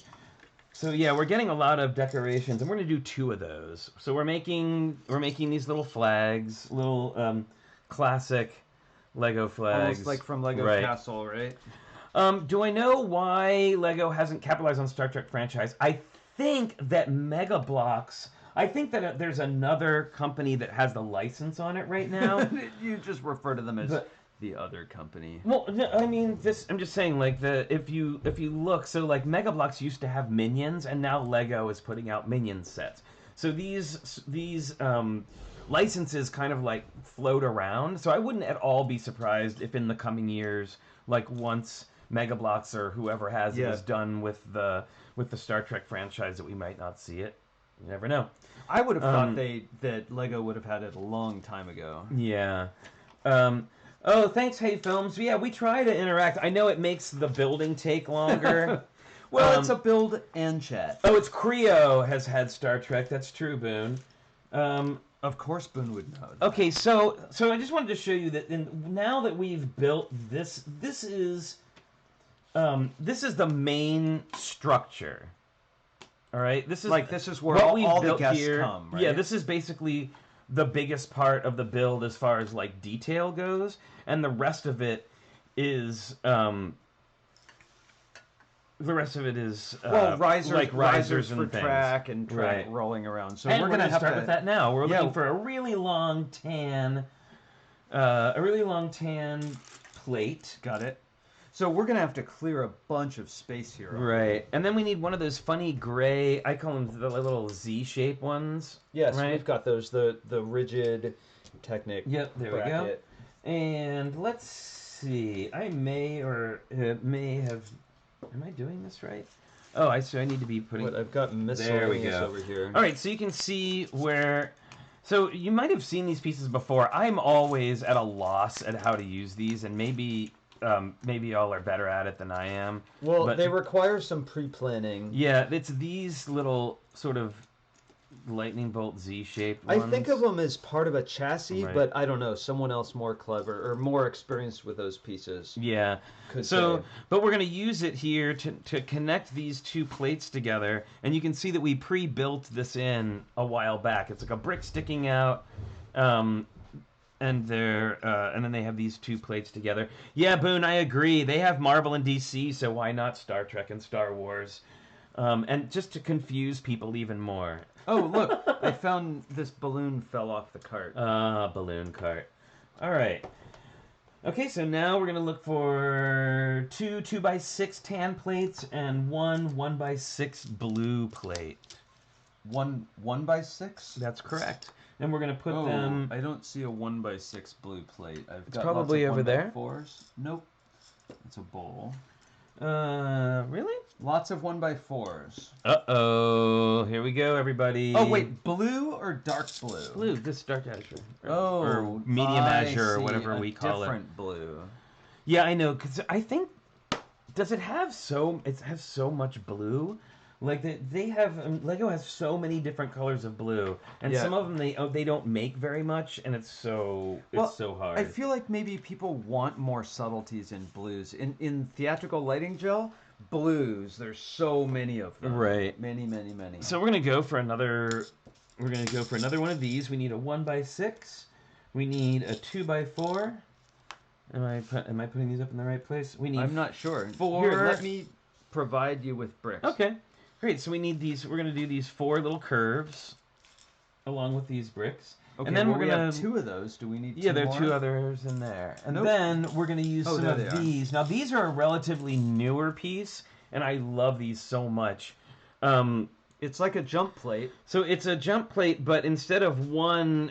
So yeah, we're getting a lot of decorations, and we're gonna do 2 of those. So we're making these little flags, little classic Lego flags, almost like from Lego Castle, right? Do I know why Lego hasn't capitalized on Star Trek franchise? I think that Mega Bloks. I think that there's another company that has the license on it right now. You just refer to them as the other company. Well, I mean, I'm just saying, like, if you look, so like Mega Bloks used to have Minions, and now Lego is putting out Minion sets. So these licenses kind of like float around. So I wouldn't at all be surprised if in the coming years, like once Mega Bloks or whoever has it is done with the Star Trek franchise, that we might not see it. You never know. I would have thought that Lego would have had it a long time ago. Yeah. Oh, thanks, Hey Films. Yeah, we try to interact. I know it makes the building take longer. Well, it's a build and chat. Oh, it's Creo has had Star Trek. That's true, Boone. Of course, Boone would know. Okay, so I just wanted to show you that now that we've built this, this is the main structure. All right, this is where all the guests come. Right? Yeah, this is basically the biggest part of the build as far as like detail goes, and the rest of it is risers for and things. track and track rolling around. So we're gonna start with that now. We're looking for a really long tan plate. Got it. So we're gonna have to clear a bunch of space here. Right, and then we need one of those funny gray. I call them the little Z-shaped ones. Yes, right? We've got those. The rigid Technic. Yep, there bracket. we go. And let's see. I may have. Am I doing this right? Oh, I need to be putting. What, I've got miscellaneous over here. All right, so you can see where. So you might have seen these pieces before. I'm always at a loss at how to use these, and maybe y'all are better at it than I am. Well, they require some pre-planning. Yeah, it's these little sort of lightning bolt Z-shaped ones. I think of them as part of a chassis, but I don't know. Someone else more clever or more experienced with those pieces. Yeah. But we're going to use it here to connect these 2 plates together, and you can see that we pre-built this in a while back. It's like a brick sticking out. And then they have these 2 plates together. Yeah, Boone, I agree. They have Marvel and DC, so why not Star Trek and Star Wars? And just to confuse people even more. Oh, look, I found this balloon fell off the cart. Balloon cart. All right. Okay, so now we're going to look for 2 2x6 tan plates and 1 1x6 blue plate. 1 1x6? That's correct. And we're going to put them... I don't see a 1x6 blue plate. It's probably over there. 1x4s. Nope. It's a bowl. Really? Lots of 1x4s. Uh-oh. Here we go, everybody. Oh, wait. Blue or dark blue? Blue. This dark azure. Or medium azure, or whatever we call it. Different blue. Yeah, I know. Because I think... Does it have so... It has so much blue? Like they have Lego has so many different colors of blue, and some of them they don't make very much, and it's so hard. I feel like maybe people want more subtleties in blues. In theatrical lighting gel, blues, there's so many of them. Right. Many. So we're gonna go for another. We're gonna go for another one of these. We need a 1x6. We need a 2x4. Am I putting these up in the right place? We need. I'm not sure. 4. Here, let me provide you with bricks. Okay. Great, so we need these. We're going to do these 4 little curves along with these bricks. Okay, and then we're going to have 2 of those. Do we need 2 more? Yeah, there are 2 others in there. And then we're going to use some of these. Now, these are a relatively newer piece, and I love these so much. It's like a jump plate. So it's a jump plate, but instead of one,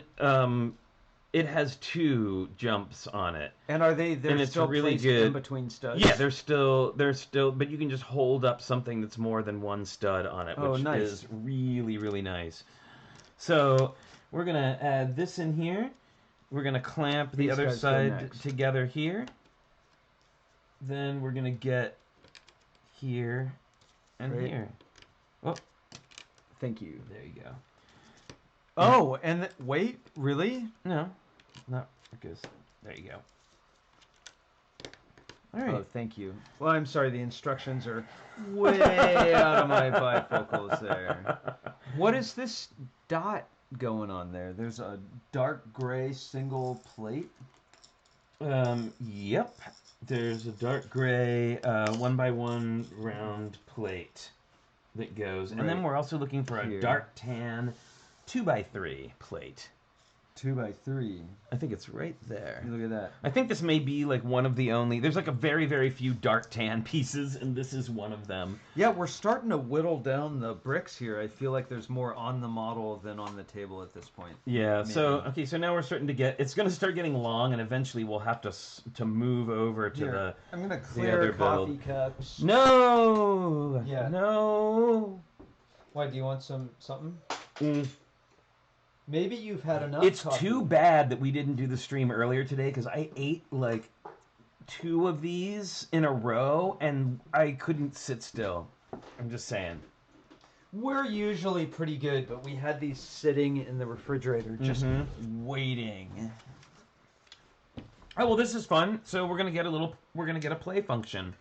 it has 2 jumps on it. And are they're still really placed good in between studs? Yeah, they're still, but you can just hold up something that's more than 1 stud on it, which is really, really nice. So we're going to add this in here. We're going to clamp the other side together here. Then we're going to get here and here. Oh, thank you. There you go. Oh, and wait, really? No, not because there you go. All right. Oh, thank you. Well, I'm sorry, the instructions are way out of my bifocals there. What is this dot going on there? There's a dark gray single plate. Yep. There's a dark gray 1x1 round plate that goes, and then we're also looking for a dark tan 2x3 plate. 2x3. I think it's right there. Look at that. I think this may be like one of the only. There's like a very, very few dark tan pieces, and this is one of them. Yeah, we're starting to whittle down the bricks here. I feel like there's more on the model than on the table at this point. Yeah. Maybe. So now we're starting to get. It's going to start getting long, and eventually we'll have to move over to the. I'm gonna clear coffee cups. No. Yeah. No. Why? Do you want something? Maybe you've had enough. It's coffee. too bad that we didn't do the stream earlier today because I ate like 2 of these in a row and I couldn't sit still. I'm just saying. We're usually pretty good, but we had these sitting in the refrigerator just waiting. Oh well, this is fun. So we're gonna get a play function.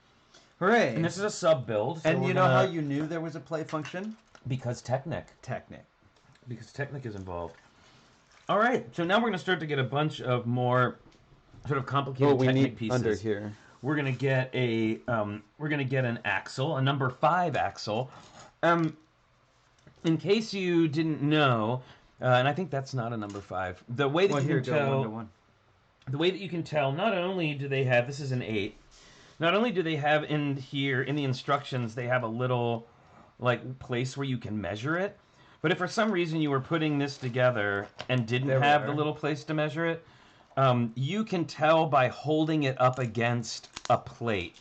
Hooray! And this is a sub build. So and you know how you knew there was a play function? Because Technic. Because Technic is involved. All right, so now we're going to start to get a bunch of more sort of complicated Technic pieces. Under here. We're going to get an axle, a number 5 axle. In case you didn't know, and I think that's not a number 5. The way that you can tell, the way that you can tell, not only do they have, this is an 8. Not only do they have in here in the instructions, they have a little like place where you can measure it. But if for some reason you were putting this together and didn't have the little place to measure it, you can tell by holding it up against a plate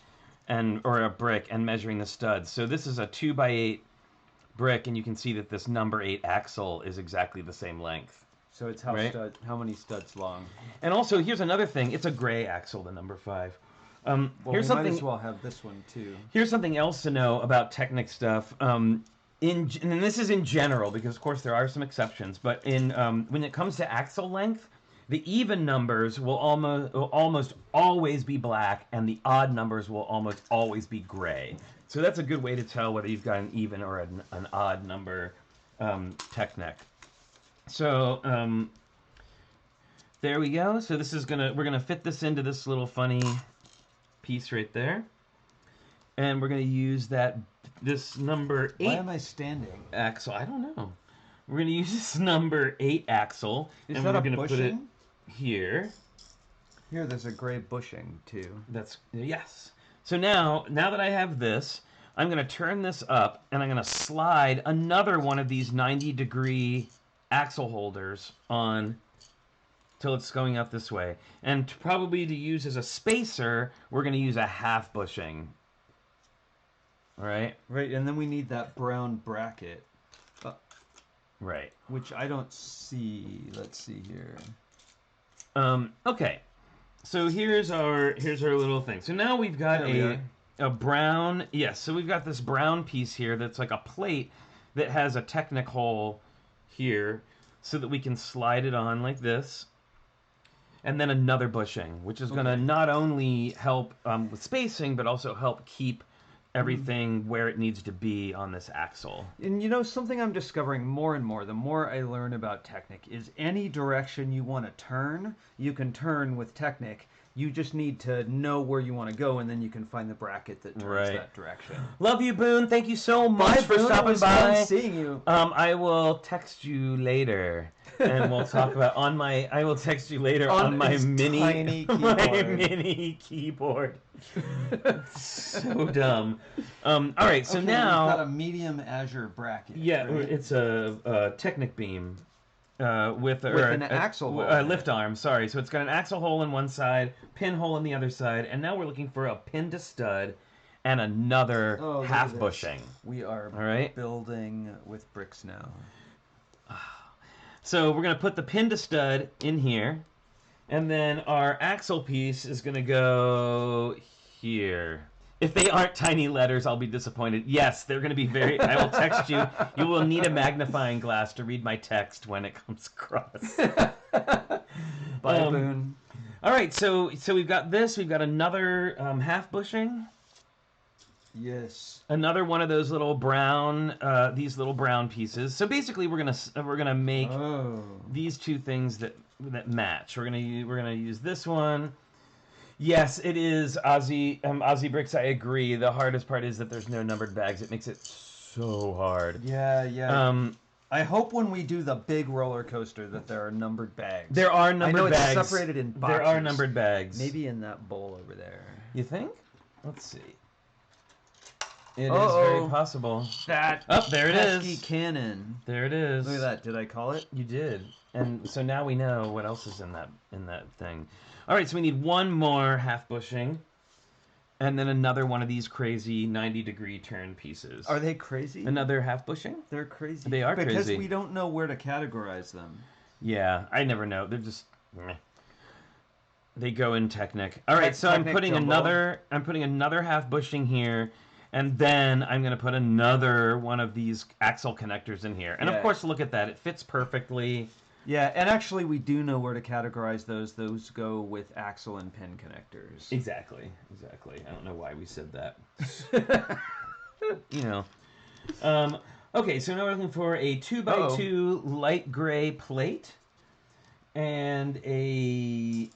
or a brick and measuring the studs. So this is a 2x8 brick, and you can see that this number 8 axle is exactly the same length. So it's how many studs long. And also, here's another thing. It's a gray axle, the number 5. Well, here's something. Might as well have this one too. Here's something else to know about Technic stuff. And this is in general, because of course there are some exceptions, but when it comes to axle length, the even numbers will almost always be black, and the odd numbers will almost always be gray. So that's a good way to tell whether you've got an even or an odd number Technic. So there we go. So this is we're gonna fit this into this little funny piece right there, and we're gonna use this number 8. Why am I standing? Axle. I don't know. We're going to use this number 8 axle. Is that we're going to put it here. Here, there's a gray bushing too. Yes. So now that I have this, I'm going to turn this up and I'm going to slide another one of these 90-degree axle holders on till it's going up this way. And probably to use as a spacer, we're going to use a half bushing. All right. Right, and then we need that brown bracket. Right. Which I don't see. Let's see here. Okay. So here's our little thing. So now we've got a brown. Yes. So we've got this brown piece here that's like a plate that has a Technic hole here, so that we can slide it on like this. And then another bushing, which is going to not only help with spacing, but also help keep everything where it needs to be on this axle. And you know, something I'm discovering more and more, the more I learn about Technic, is any direction you want to turn, you can turn with Technic. You just need to know where you want to go, and then you can find the bracket that turns that direction. Love you, Boone. Thank you so much for stopping by. Fun seeing you. I will text you later, and we'll talk about I will text you later on my mini keyboard. So dumb. All right, so now we've got a medium Azure bracket. Yeah, right? It's a Technic beam. With an axle hole. Lift arm, sorry. So it's got an axle hole on one side, pin hole on the other side, and now we're looking for a pin to stud and another half bushing. We are building with bricks now. So we're going to put the pin to stud in here, and then our axle piece is going to go here. If they aren't tiny letters, I'll be disappointed. Yes, they're going to be very... I will text you. You will need a magnifying glass to read my text when it comes across. Bye, Boone. All right, so we've got this. We've got another half bushing. Yes. Another one of those little brown, these little brown pieces. So basically, we're gonna make these two things that match. We're gonna use this one. Yes, it is Aussie Bricks. I agree. The hardest part is that there's no numbered bags. It makes it so hard. Yeah. I hope when we do the big roller coaster that there are numbered bags. There are numbered bags. I know it's separated in boxes. There are numbered bags. Maybe in that bowl over there. You think? Let's see. It is very possible. That there it is. pesky cannon. There it is. Look at that. Did I call it? You did. And so now we know what else is in that thing. All right, so we need one more half bushing. And then another one of these crazy 90-degree turn pieces. Are they crazy? Another half bushing? They're crazy. They are because crazy. Because we don't know where to categorize them. Yeah, I never know. They're just... Meh. They go in Technic. All right, so I'm putting another half bushing here, and then I'm going to put another one of these axle connectors in here. And of course, look at that. It fits perfectly. Yeah, and actually we do know where to categorize those. Those go with axle and pin connectors. Exactly. I don't know why we said that. Okay, so now we're looking for a 2x2 light gray plate and a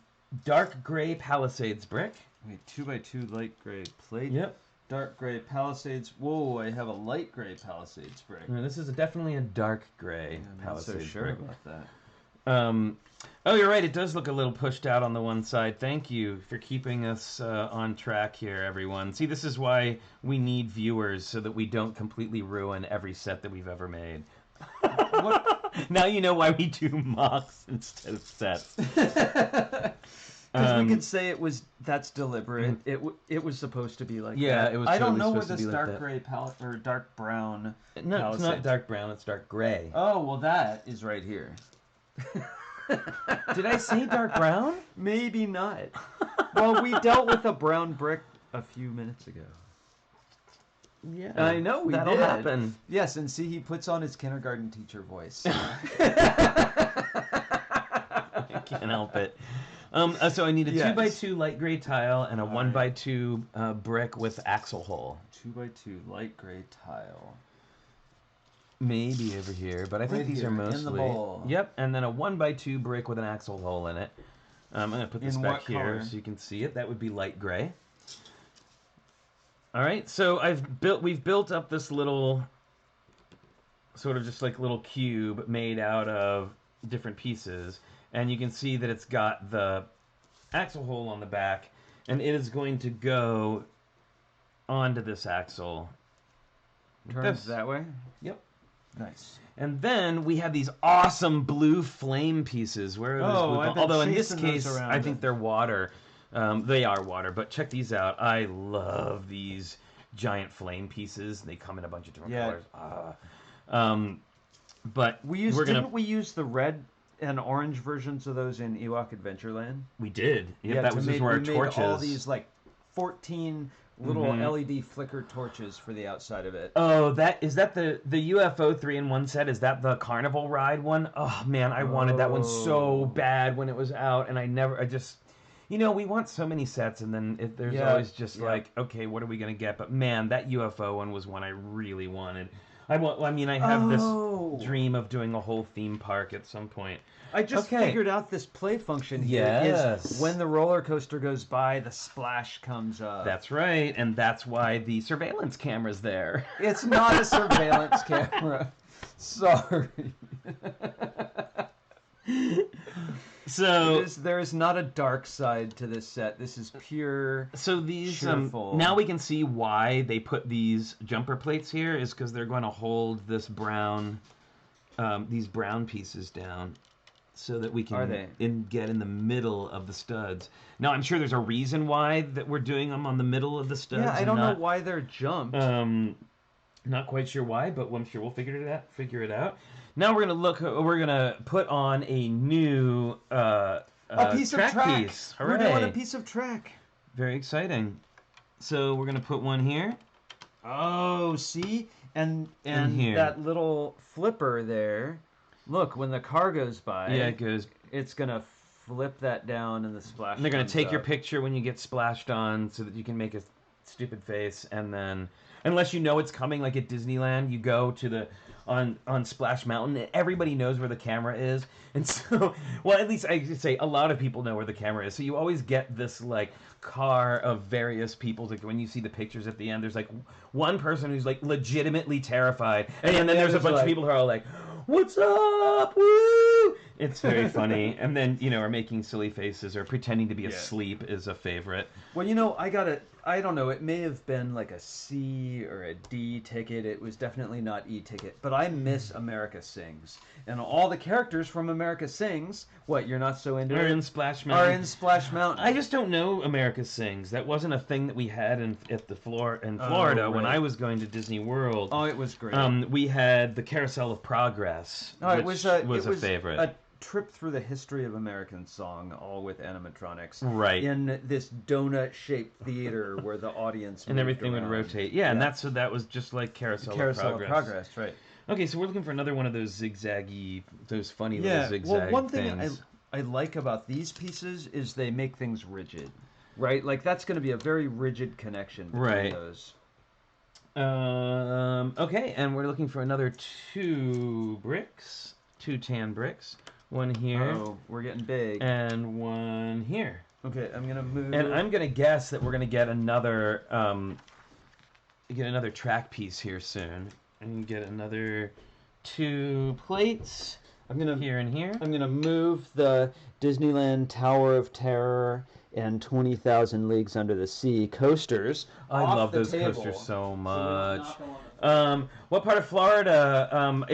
dark gray Palisades brick. Wait, 2x2 light gray plate? Yep. Dark gray Palisades. Whoa, I have a light gray Palisades brick. No, this is definitely a dark gray Palisades I'm not so sure brick. about that. Oh, you're right. It does look a little pushed out on the one side. Thank you for keeping us on track here, everyone. See, this is why we need viewers, so that we don't completely ruin every set that we've ever made. Now you know why we do MOCs instead of sets. Because we could say that's deliberate. It was supposed to be like that. Yeah, it was. I totally don't know where supposed this to be like dark gray palette or dark brown. No, it's not dark brown. It's dark gray. Oh well, that is right here. Did I say dark brown? Maybe not. Well, we dealt with a brown brick a few minutes ago. Yeah, I know we That'll did. happen. Yes, and see, he puts on his kindergarten teacher voice. I can't help it. So I need a 2x2 light gray tile and a 1x2 brick with axle hole. 2x2 light gray tile. Maybe over here, but I think these are mostly... in the bowl. Yep, and then a 1x2 brick with an axle hole in it. I'm going to put this back here so you can see it. That would be light gray. All right, so we've built up this little, sort of just like little cube made out of different pieces. And you can see that it's got the axle hole on the back, and it is going to go onto this axle. Turns that way? Yep. Nice. And then we have these awesome blue flame pieces. Where are those blue? Although in this case, I think they're water. They are water, but check these out. I love these giant flame pieces. They come in a bunch of different colors. But we use the red and orange versions of those in Ewok Adventureland? We did. Yeah, that was just where our torches. Made all these like 14 little LED flicker torches for the outside of it. Oh, is that the UFO 3-in-1 set? Is that the carnival ride one? Oh man, I wanted that one so bad when it was out, and I just, we want so many sets, and then there's always just like, okay, what are we gonna get? But man, that UFO one was one I really wanted. I have this dream of doing a whole theme park at some point. I just figured out this play function here is when the roller coaster goes by, the splash comes up. That's right, and that's why the surveillance camera's there. It's not a surveillance camera. Sorry. So there is not a dark side to this set. This is pure. So these now we can see why they put these jumper plates here is because they're going to hold this brown, these brown pieces down, so that we can get in the middle of the studs. Now I'm sure there's a reason why that we're doing them on the middle of the studs. Yeah, I don't know why they're jumped. Not quite sure why, but I'm sure we'll figure it out. Now we're gonna put on a new a piece of track. Piece. Hooray. We're doing a piece of track. Very exciting. So we're gonna put one here. Oh, see, and that little flipper there. Look, when the car goes by, it goes. It's gonna flip that down and the splash. And they're going to take your up. picture when you get splashed on so that you can make a stupid face. And then, unless you know it's coming, like at Disneyland, you go to the, on Splash Mountain, and everybody knows where the camera is. And so, well, at least I could say a lot of people know where the camera is. So you always get this, like, car of various people. Like, when you see the pictures at the end, there's, like, one person who's, like, legitimately terrified. And then there's a bunch of people who are like, what's up? Woo! It's very funny. And then, you know, are making silly faces or pretending to be asleep is a favorite. Well, you know, I don't know, it may have been like a C or a D ticket. It was definitely not E ticket. But I miss America Sings. And all the characters from America Sings, what, you're not so into Are it? in Splash Mountain. Are in Splash Mountain. I just don't know America Sings. That wasn't a thing that we had in Florida when I was going to Disney World. Oh, it was great. We had the Carousel of Progress, which was a favorite. A trip through the history of American song, all with animatronics. Right. In this donut-shaped theater where the audience and everything would rotate. Yeah, and that was just like Carousel of Progress, right. Okay, so we're looking for another one of those zigzaggy, those funny little zigzag well, one things. thing I like about these pieces is they make things rigid, right? Like, that's going to be a very rigid connection between those. Okay, and we're looking for another 2 bricks, 2 tan bricks. One here. Oh, we're getting big. And one here. Okay, I'm gonna move. And I'm gonna guess that we're gonna get another track piece here soon. And get another 2 plates. I'm gonna here and here. I'm gonna move the Disneyland Tower of Terror and 20,000 Leagues Under the Sea coasters. I love those coasters so much. What part of Florida?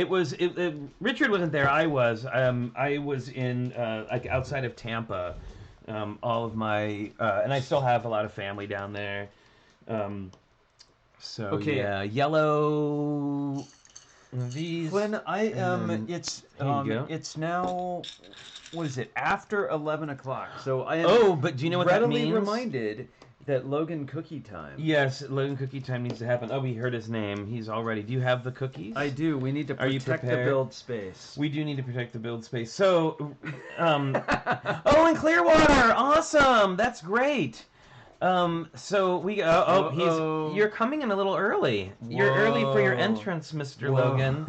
Richard wasn't there. I was. I was in like outside of Tampa. All of my and I still have a lot of family down there. Yeah, yellow. These. Flynn, I it's now. What is it? After 11 o'clock. So I am. Oh, but do you know what that means? Readily reminded that Logan cookie time. Yes, Logan cookie time needs to happen. Oh, we heard his name. He's all ready. Do you have the cookies? I do. We need to protect the build space. We do need to protect the build space. So, oh, in Clearwater, awesome. That's great. So we you're coming in a little early. Whoa. You're early for your entrance, Mr. Logan.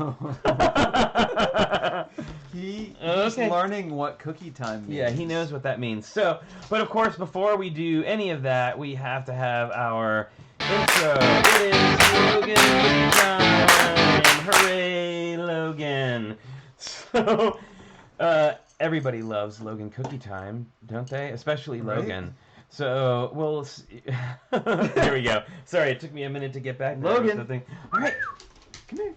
He's learning what cookie time means. Yeah, he knows what that means. So, but of course, before we do any of that, we have to have our intro. It is Logan Cookie Time. Hooray, Logan. So, everybody loves Logan Cookie Time, don't they? Especially Logan. Right? So, we'll see. There we go. Sorry, it took me a minute to get back. Logan. All right, come here.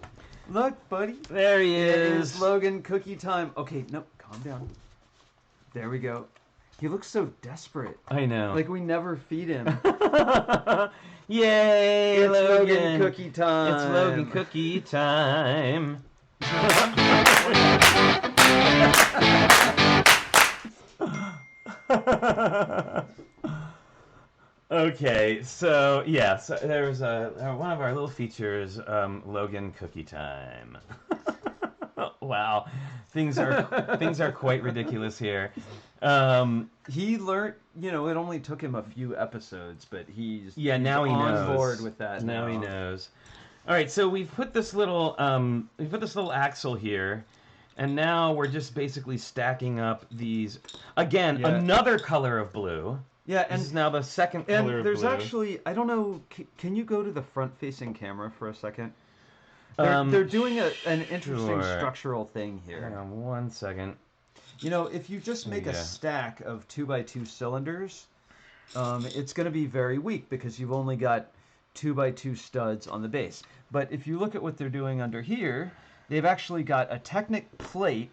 Look, buddy. There he is. It is Logan Cookie Time. Okay, no, calm down. There we go. He looks so desperate. I know. Like we never feed him. Yay, it's Logan Cookie Time. It's Logan Cookie Time. Okay, so yeah, so there's one of our little features, Logan Cookie Time. Wow, things are quite ridiculous here. He learned, it only took him a few episodes, but he's now he knows. On board with that. Now he knows. All right, so we've put this little axle here. And now we're just basically stacking up these, again, another color of blue. Yeah, and this is now the second color of blue. And there's actually, I don't know, can you go to the front-facing camera for a second? They're doing an interesting structural thing here. Hang on 1 second. If you just make a stack of 2x2 cylinders, it's going to be very weak because you've only got 2x2 studs on the base. But if you look at what they're doing under here, they've actually got a Technic plate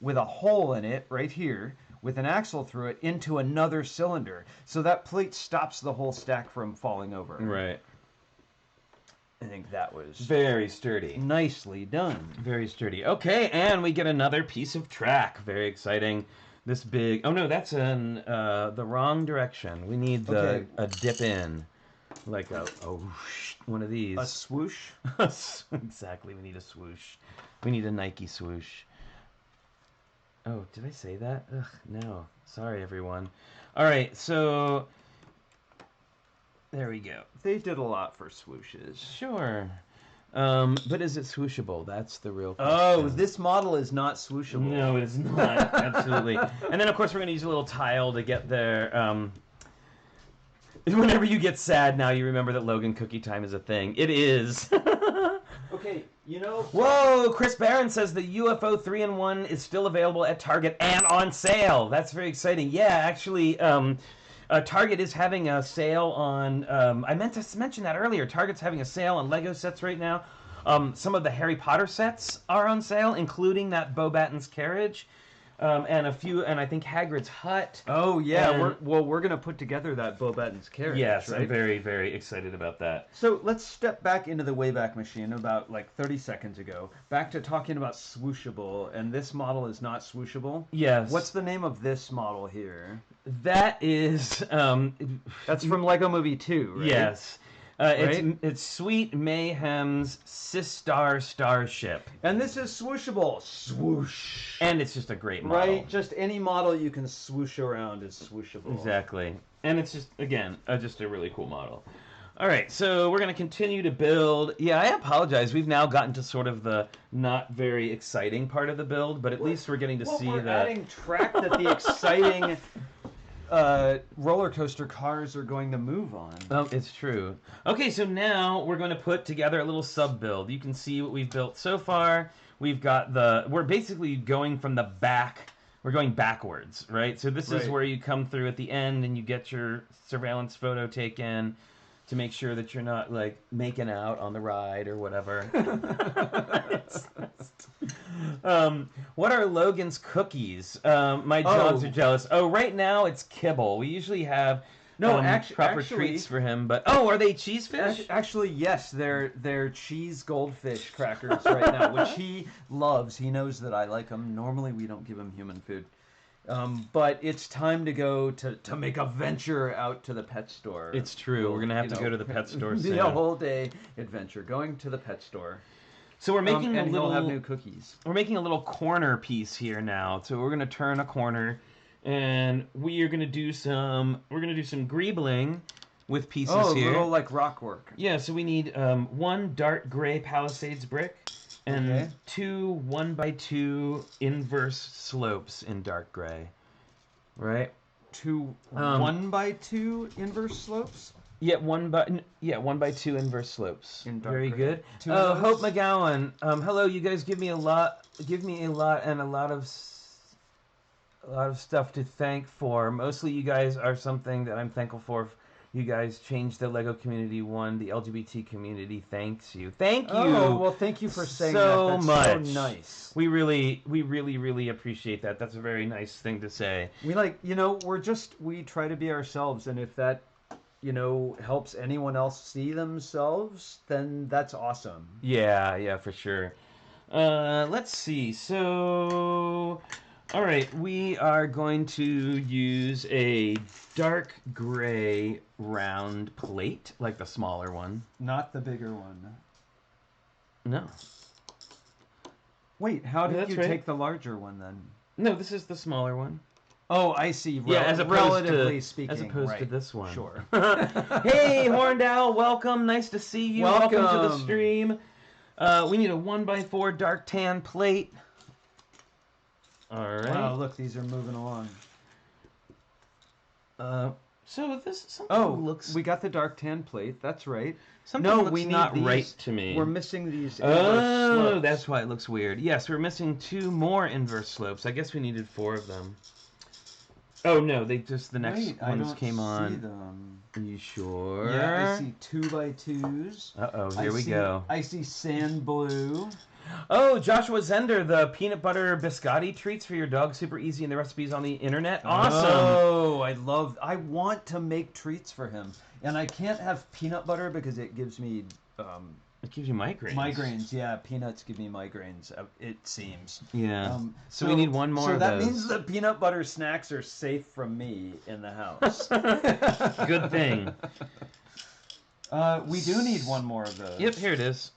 with a hole in it right here with an axle through it into another cylinder. So that plate stops the whole stack from falling over. Right. I think that was very sturdy. Nicely done. Very sturdy. Okay, and we get another piece of track. Very exciting. This big... Oh, no, that's in the wrong direction. We need a dip in. Like one of these. A swoosh? Exactly, we need a swoosh. We need a Nike swoosh. Oh, did I say that? Ugh, no. Sorry, everyone. All right, so there we go. They did a lot for swooshes. Sure. But is it swooshable? That's the real question. Oh, this model is not swooshable. No, it's not. Absolutely. And then, of course, we're going to use a little tile to get there. Whenever you get sad now, you remember that Logan Cookie Time is a thing. It is. Okay, you know... Whoa! Chris Barron says the UFO 3-in-1 is still available at Target and on sale. That's very exciting. Yeah, actually, Target is having a sale on... I meant to mention that earlier. Target's having a sale on Lego sets right now. Some of the Harry Potter sets are on sale, including that Bo Batten's carriage. And a few, and I think Hagrid's hut. Oh yeah, we're gonna put together that Bo Batten's carriage. Yes, right? I'm very, very excited about that. So let's step back into the Wayback Machine about like 30 seconds ago. Back to talking about swooshable, and this model is not swooshable. Yes. What's the name of this model here? That is. That's from Lego Movie 2, right? Yes. Right? It's Sweet Mayhem's Sistar Starship. And this is swooshable. Swoosh. And it's just a great model. Right? Just any model you can swoosh around is swooshable. Exactly. And it's just, again, just a really cool model. All right, so we're going to continue to build. Yeah, I apologize. We've now gotten to sort of the not very exciting part of the build, but at least we're getting to see we're that. adding track that the exciting roller coaster cars are going to move on. Oh, it's true. Okay, so now we're going to put together a little sub build. You can see what we've built so far. We've got we're basically going from the back. We're going backwards, right? So this is where you come through at the end and you get your surveillance photo taken to make sure that you're not like making out on the ride or whatever. What are Logan's cookies? My dogs are jealous. Oh, right now it's kibble. We usually have proper treats for him, but are they cheese fish? Actually, yes, they're cheese goldfish crackers right now, which he loves. He knows that I like them. Normally, we don't give him human food. But it's time to go to make a venture out to the pet store. It's true. We're going to have to go to the pet store soon. Be a whole day adventure, going to the pet store. So we're making and he'll have new cookies. We're making a little corner piece here now. So we're going to turn a corner, and we are going to do some. We're going to do some greebling with pieces here. Oh, little like rock work. Yeah. So we need one dark gray Palisades brick and two 1x2 inverse slopes in dark gray. Right. Two 1x2 inverse slopes. Yeah, 1x2 inverse slopes. Very good. Oh, Hope McGowan. Hello, you guys give me a lot and a lot of stuff to thank for. Mostly you guys are something that I'm thankful for. You guys changed the Lego community the LGBT community thanks you. Thank you. Oh, well, thank you for saying so that. That's much. So nice. We really appreciate that. That's a very nice thing to say. We we try to be ourselves, and if that helps anyone else see themselves, then that's awesome. Yeah, for sure. Let's see. So, all right, we are going to use a dark gray round plate, like the smaller one. Not the bigger one. No. Wait, how did you take the larger one then? No, this is the smaller one. Oh, I see. Relatively speaking. As opposed to this one. Sure. Hey, Horndow, welcome. Nice to see you. Welcome to the stream. We need a 1x4 dark tan plate. All right. Wow, look, these are moving along. So this something looks. We got the dark tan plate. That's right. Something looks not right to me. We're missing these. Oh, that's why it looks weird. Yes, we're missing 2 more inverse slopes. I guess we needed 4 of them. Oh no, the next ones came on. See them. Are you sure? Yeah, I see 2x2s. Here we go. I see sand blue. Oh, Joshua Zender, the peanut butter biscotti treats for your dog, super easy, and the recipe's on the internet. Awesome. Oh, I want to make treats for him, and I can't have peanut butter because it gives me. It gives you migraines. Migraines, yeah. Peanuts give me migraines, it seems. Yeah. So we need one more of those. So that means the peanut butter snacks are safe from me in the house. Good thing. We do need one more of those. Yep, here it is.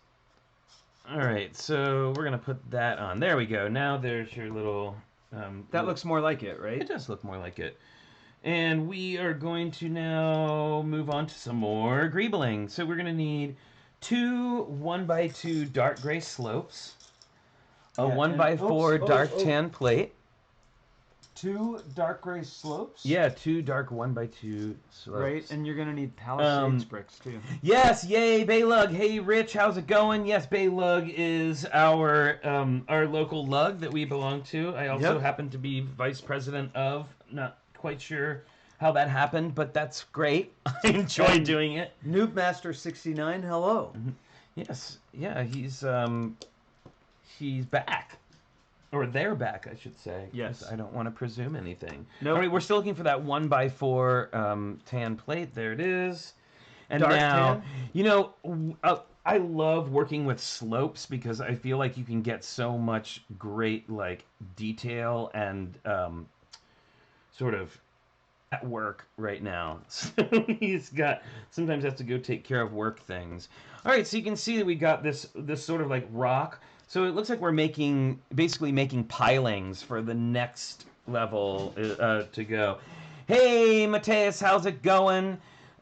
All right, so we're going to put that on. There we go. Now there's your little That looks more like it, right? It does look more like it. And we are going to now move on to some more Greebling. So we're going to need 2 1x2 dark gray slopes, a 1x4 dark tan plate. 2 dark gray slopes? Yeah, 2 dark 1x2 slopes. Right, and you're going to need Palisades bricks, too. Yes, yay, Baylug. Hey, Rich, how's it going? Yes, Baylug is our local lug that we belong to. I also happen to be vice president of, not quite sure how that happened, but that's great. I enjoy doing it. Noobmaster69, hello. Yes, yeah, he's back. Or they're back, I should say. Yes. I don't want to presume anything. Nope. All right, we're still looking for that 1x4 tan plate. There it is. And Dark now, tan? you know, I love working with slopes because I feel like you can get so much great, like, detail and sort of at work right now. So sometimes has to go take care of work things. All right, so you can see that we got this sort of like rock. So it looks like we're basically making pilings for the next level to go. Hey, Mateus, how's it going?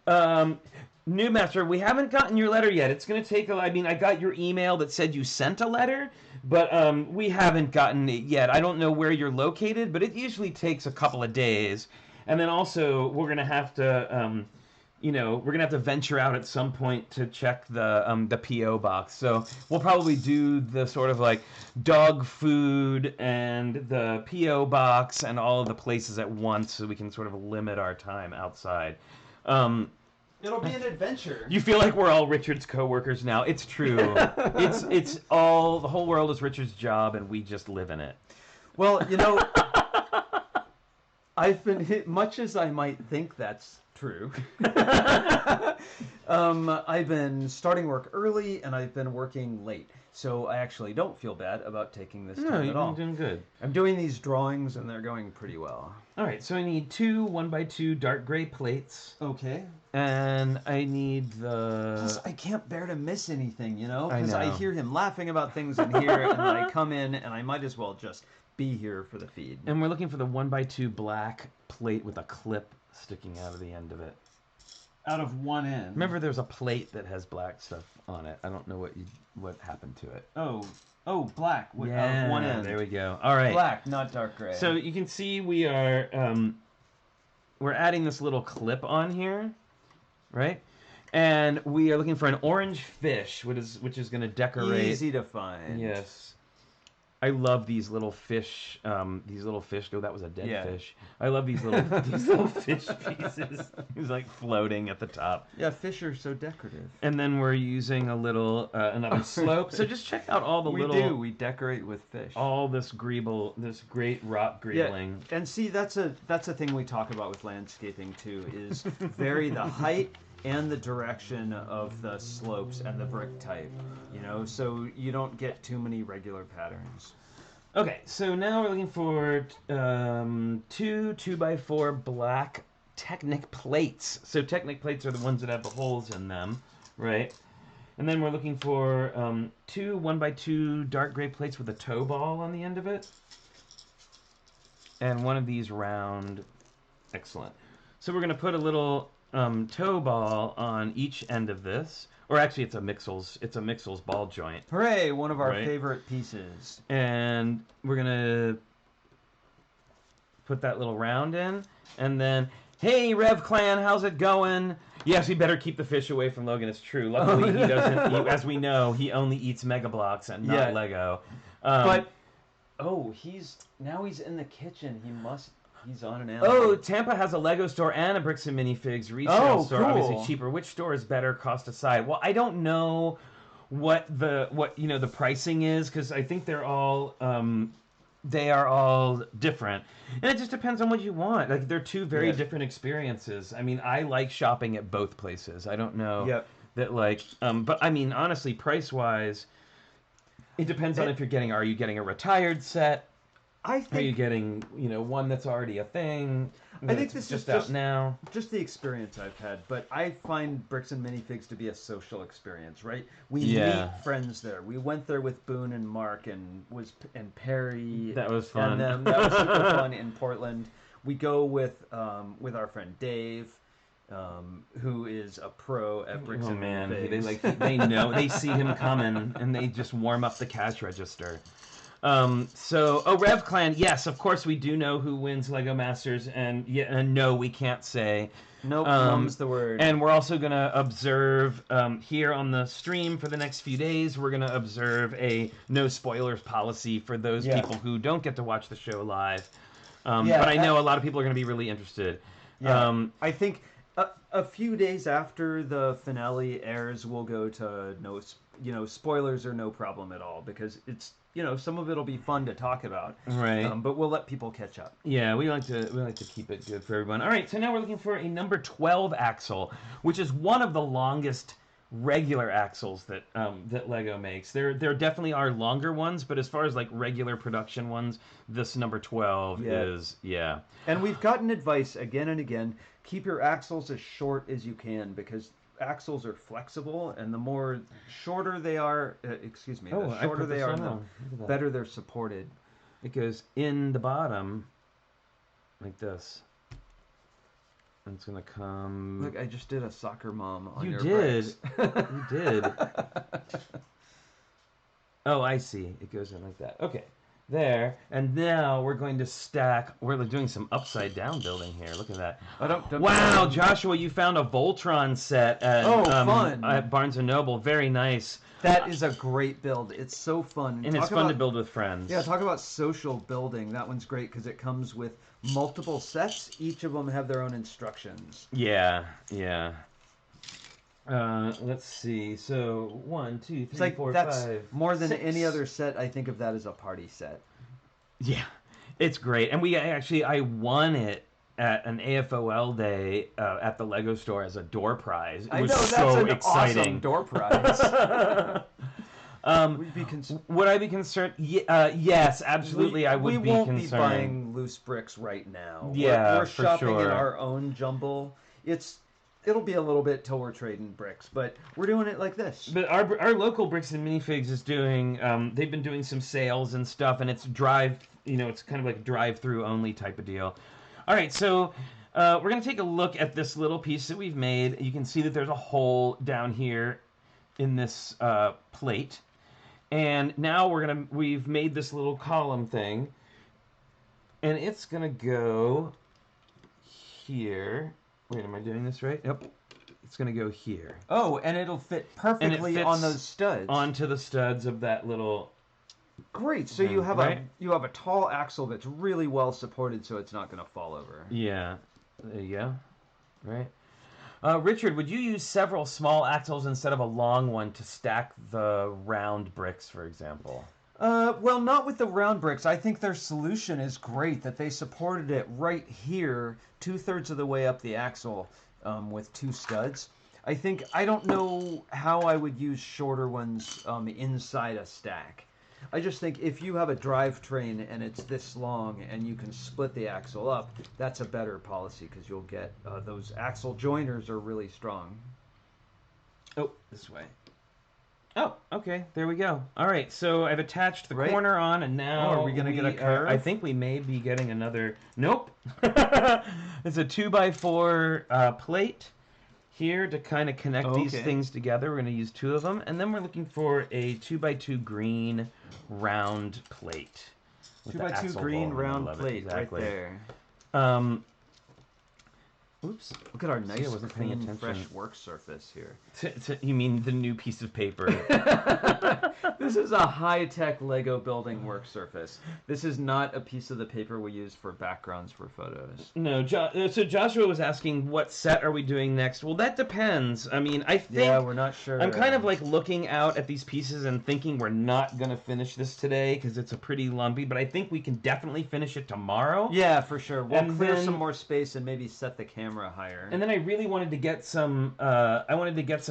Newmaster, we haven't gotten your letter yet. It's going to take I got your email that said you sent a letter, but we haven't gotten it yet. I don't know where you're located, but it usually takes a couple of days. And then also, we're going to have to... we're gonna have to venture out at some point to check the PO box. So we'll probably do the sort of like dog food and the PO box and all of the places at once, so we can sort of limit our time outside. It'll be an adventure. You feel like we're all Richard's coworkers now. It's true. it's all the whole world is Richard's job, and we just live in it. Well, I've been much as I might think that's true. I've been starting work early and I've been working late, so I actually don't feel bad about taking this time at all. You're doing good. I'm doing these drawings and they're going pretty well. All right, so I need 2 1x2 dark gray plates. Okay. And I need the... Plus, I can't bear to miss anything, I because know. I hear him laughing about things in here, and then I come in and I might as well just be here for the feed. And we're looking for the 1x2 black plate with a clip sticking out of the end of it. Out of one end. Remember, there's a plate that has black stuff on it. I don't know what happened to it. Oh, black. Out of one end. There we go. All right. Black, not dark gray. So you can see we are we're adding this little clip on here, right? And we are looking for an orange fish, which is going to decorate. Easy to find. Yes. I love these little fish. These little fish. Oh, that was a dead fish. I love these little fish pieces. He's like floating at the top. Yeah, fish are so decorative. And then we're using a little another slope. So just check out all the little. We decorate with fish. All this this great rock greebling. Yeah, and see, that's a thing we talk about with landscaping too. Is vary the height and the direction of the slopes and the brick type, so you don't get too many regular patterns. Okay, so now we're looking for 2 2x4 black Technic plates. So Technic plates are the ones that have the holes in them, right? And then we're looking for 2 1x2 dark gray plates with a toe ball on the end of it. And one of these round. Excellent. So we're going to put a little toe ball on each end of this, or actually it's a Mixel's ball joint. Hooray! One of our favorite pieces. And we're gonna put that little round in, and then hey Rev Clan, how's it going? Yes, we better keep the fish away from Logan. It's true. Luckily, he doesn't. As we know, he only eats Mega Blocks and not Lego. He's in the kitchen. He's on an animal. Oh, Tampa has a Lego store and a Bricks and Minifigs resale store. Cool. Obviously cheaper. Which store is better, cost aside? Well, I don't know what the pricing is, because I think they're all different, and it just depends on what you want. Like, they're two very different experiences. I mean, I like shopping at both places. I don't know that but I mean, honestly, price wise, it depends on if are you getting a retired set? I think... Are you getting, one that's already a thing? I think this just is out now. Just the experience I've had, but I find Bricks and Minifigs to be a social experience, right? We meet friends there. We went there with Boone and Mark and Perry. That was fun. And that was super fun in Portland. We go with our friend Dave, who is a pro at Bricks and Minifigs. They know, they see him coming, and they just warm up the cash register. Rev Clan, yes, of course we do know who wins Lego Masters, and no, we can't say. Nope, mum's the word. And we're also going to observe, here on the stream for the next few days, we're going to observe a no spoilers policy for those people who don't get to watch the show live. But I know a lot of people are going to be really interested. Yeah, I think a few days after the finale airs, we'll go to spoilers are no problem at all, because it's, some of it'll be fun to talk about. Right. But we'll let people catch up. Yeah, we like to keep it good for everyone. All right, so now we're looking for a number 12 axle, which is one of the longest regular axles that Lego makes. There definitely are longer ones, but as far as like regular production ones, this number 12 is And we've gotten advice again and again: keep your axles as short as you can, because axles are flexible, and the more shorter they are, the shorter they are, the better they're supported. It goes in the bottom like this. And it's gonna come. Look, I just did a soccer mom on you your did. Bricks. You did. Oh, I see. It goes in like that. Okay. There, and now we're going to stack. We're doing some upside down building here. Look at that! Wow, Joshua, you found a Voltron set at fun at Barnes and Noble. Very nice. That is a great build. It's so fun, and it's fun to build with friends. Yeah, talk about social building. That one's great because it comes with multiple sets. Each of them have their own instructions. Yeah. Let's see. So 1, 2, 3, 4, 5. More than 6. any other set. I think of that as a party set. Yeah, it's great, and I won it at an AFOL day at the Lego store as a door prize. It was so exciting. Awesome door prize. Would I be concerned? Yes, absolutely. I would be concerned. We won't be buying loose bricks right now. Yeah, we're shopping for sure. in our own jumble. It'll be a little bit till we're trading bricks, but we're doing it like this. But our local Bricks and Minifigs is doing. They've been doing some sales and stuff, and it's it's kind of like drive-through only type of deal. All right, so we're gonna take a look at this little piece that we've made. You can see that there's a hole down here in this plate, and now we've made this little column thing, and it's gonna go here. Wait, am I doing this right? Yep. It's going to go here. Oh, and it'll fit perfectly on those studs. Onto the studs of that little... Great. So you have a tall axle that's really well supported, so it's not going to fall over. Yeah. There you go. Right. Richard, would you use several small axles instead of a long one to stack the round bricks, for example? Well, not with the round bricks. I think their solution is great, that they supported it right here, 2/3 of the way up the axle, with 2 studs. I don't know how I would use shorter ones inside a stack. I just think if you have a drivetrain and it's this long and you can split the axle up, that's a better policy, because you'll get those axle joiners are really strong. Oh, this way. Oh, okay. There we go. All right. So I've attached the corner on, and now are we going to get a curve? I think we may be getting another. Nope. It's a 2x4 plate here to kind of connect these things together. We're going to use 2 of them, and then we're looking for a 2x2 green round plate. 2x2 green round plate right there. Oops. Look at our nice, clean, fresh work surface here. You mean the new piece of paper? This is a high-tech Lego building work surface. This is not a piece of the paper we use for backgrounds for photos. No, so Joshua was asking, what set are we doing next? Well, that depends. I mean, I think... Yeah, we're not sure. I'm kind of like looking out at these pieces and thinking we're not going to finish this today because it's a pretty lumpy, but I think we can definitely finish it tomorrow. Yeah, for sure. We'll clear some more space and maybe set the camera higher. And then I really wanted to get some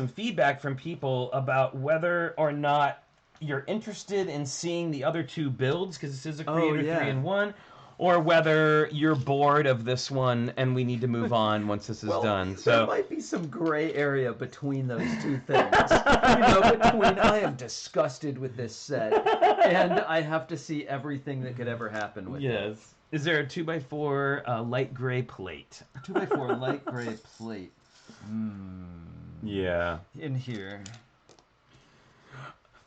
feedback from people about whether or not you're interested in seeing the other two builds, because this is a Creator 3-in-1, or whether you're bored of this one and we need to move on once this is done. So there might be some gray area between those two things. Between I am disgusted with this set and I have to see everything that could ever happen with it. Yes. Is there a 2x4 light gray plate? 2x4 light gray plate. Yeah. In here.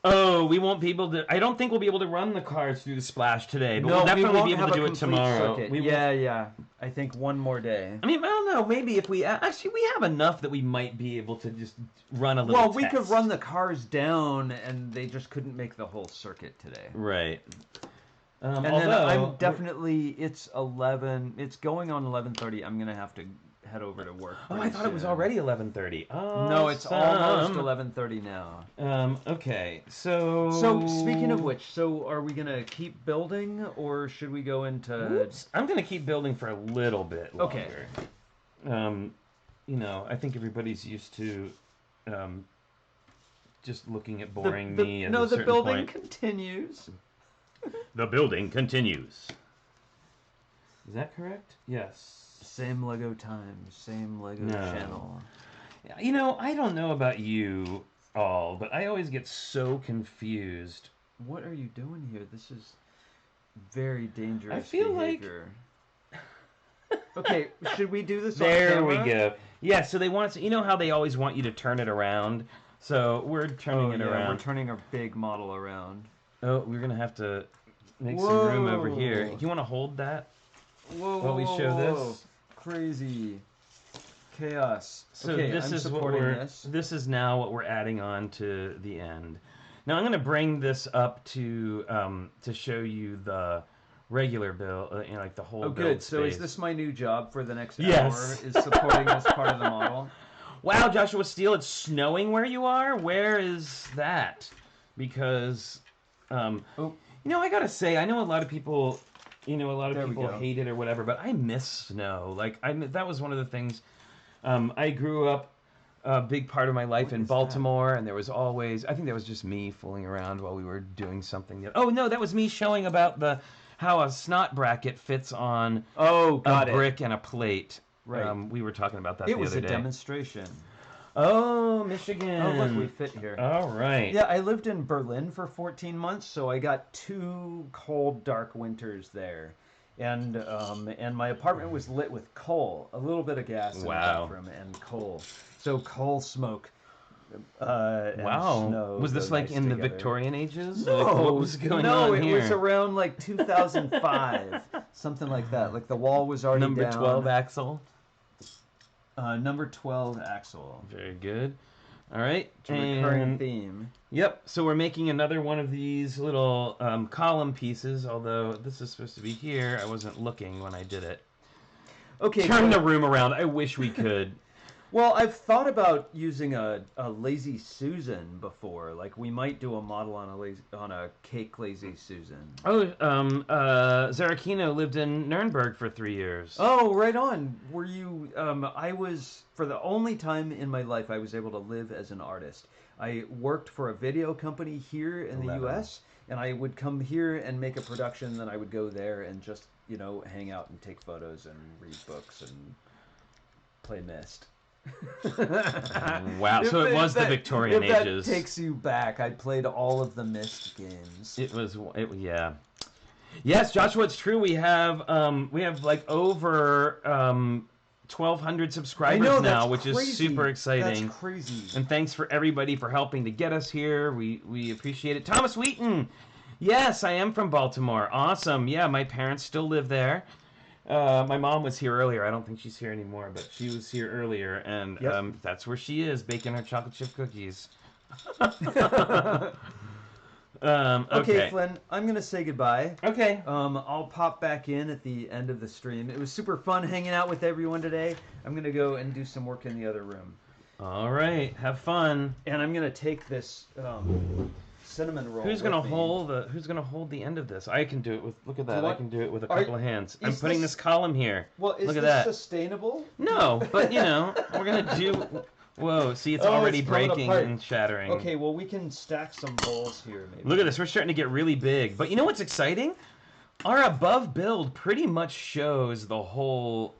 Oh, we won't be able to... I don't think we'll be able to run the cars through the splash today, but we'll definitely be able to do it tomorrow. Yeah. I think one more day. I mean, I don't know. Maybe if we... Actually, we have enough that we might be able to just run a little test. We could run the cars down, and they just couldn't make the whole circuit today. Right. And then I'm definitely... It's 11... It's going on 11:30. I'm going to have to head over to work. Oh, I thought it was already 11:30. Oh, no, it's almost 11:30 now. Okay, so speaking of which, so are we gonna keep building, or should we go into? Oops. I'm gonna keep building for a little bit longer. Okay. I think everybody's used to just looking at boring me. At a certain building point. Continues. The building continues. Is that correct? Yes. Same Lego time, same Lego channel. I don't know about you all, but I always get so confused. What are you doing here? This is very dangerous I feel behavior. Okay, should we do this there on camera? There we go. Yeah, so they want to, how they always want you to turn it around? So we're turning it around. We're turning our big model around. Oh, we're going to have to make some room over here. You want to hold that while we show this? Crazy chaos. So okay, this is what this is now what we're adding on to the end. Now I'm going to bring this up to show you the regular build, like the whole build good. Space. So is this my new job for the next hour? Is supporting this part of the model? Wow, Joshua Steele, it's snowing where you are? Where is that? Because, I gotta say, I know a lot of people... a lot of people hate it or whatever, but I miss snow. Like, that was one of the things. I grew up a big part of my life in Baltimore, and there was always... I think that was just me fooling around while we were doing something. Oh, no, that was me showing about how a snot bracket fits on a brick and a plate. Right. We were talking about that the other day. It was a demonstration. Oh, Michigan. Oh, look, we fit here. All right. Yeah, I lived in Berlin for 14 months, so I got 2 cold, dark winters there. And my apartment was lit with coal, a little bit of gas in the bathroom, and coal. So coal smoke. And snow was this like in the Victorian ages? No, like, what was going on here? No, it was around like 2005, something like that. Like the wall was already Number down. 12 axle. Number 12 axle. Very good. All right. It's a recurring theme. Yep. So we're making another one of these little column pieces. Although this is supposed to be here, I wasn't looking when I did it. Okay. Turn the room around. I wish we could. Well, I've thought about using a Lazy Susan before. Like we might do a model on a cake Lazy Susan. Oh, Zarakino lived in Nuremberg for 3 years. Oh, right on. Were you? I was, for the only time in my life I was able to live as an artist. I worked for a video company here in the U.S. and I would come here and make a production. Then I would go there and just hang out and take photos and read books and play Myst. Wow, so it was the Victorian ages. That takes you back. I played all of the Myst games. Yeah. Yes, Joshua, it's true. We have like over 1,200 subscribers now, which is super exciting. That's crazy. And thanks for everybody for helping to get us here. We appreciate it. Thomas Wheaton. Yes, I am from Baltimore. Awesome. Yeah, my parents still live there. My mom was here earlier. I don't think she's here anymore, but she was here earlier, and that's where she is, baking her chocolate chip cookies. Okay, Flynn, I'm going to say goodbye. Okay. I'll pop back in at the end of the stream. It was super fun hanging out with everyone today. I'm going to go and do some work in the other room. All right. Have fun. And I'm going to take this cinnamon roll. Who's gonna hold the end of this? I can do it with. Look at that! I can do it with a couple of hands. I'm putting this column here. Well, is look at this that. sustainable? No, but we're gonna do. Whoa, see, it's already it's coming breaking apart. and shattering. Okay, well, we can stack some bowls here, maybe. Look at this. We're starting to get really big. But you know what's exciting? Our above build pretty much shows the whole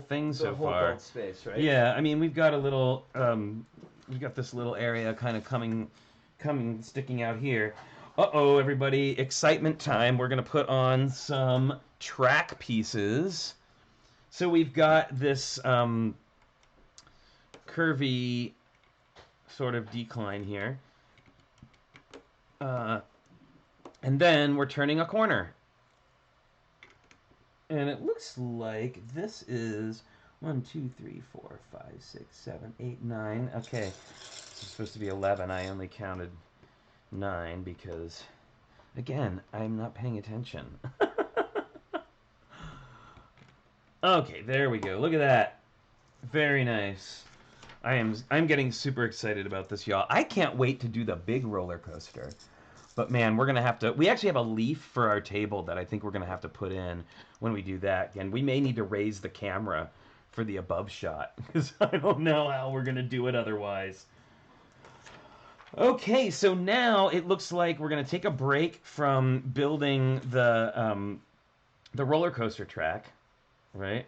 thing so whole far. build space, right? Yeah, I mean, we've got a little, we've got this little area kind of sticking out here. Uh-oh, everybody, excitement time. We're going to put on some track pieces. So we've got this curvy sort of decline here. And then we're turning a corner. And it looks like this is 1, 2, 3, 4, 5, 6, 7, 8, 9. Okay, this is supposed to be 11. I only counted 9 because, again, I'm not paying attention. Okay, there we go. Look at that. Very nice. I'm getting super excited about this, y'all. I can't wait to do the big roller coaster. But man, we're going to have to... We actually have a leaf for our table that I think we're going to have to put in when we do that. And we may need to raise the camera for the above shot, because I don't know how we're going to do it otherwise. Okay, so now it looks like we're going to take a break from building the roller coaster track, right?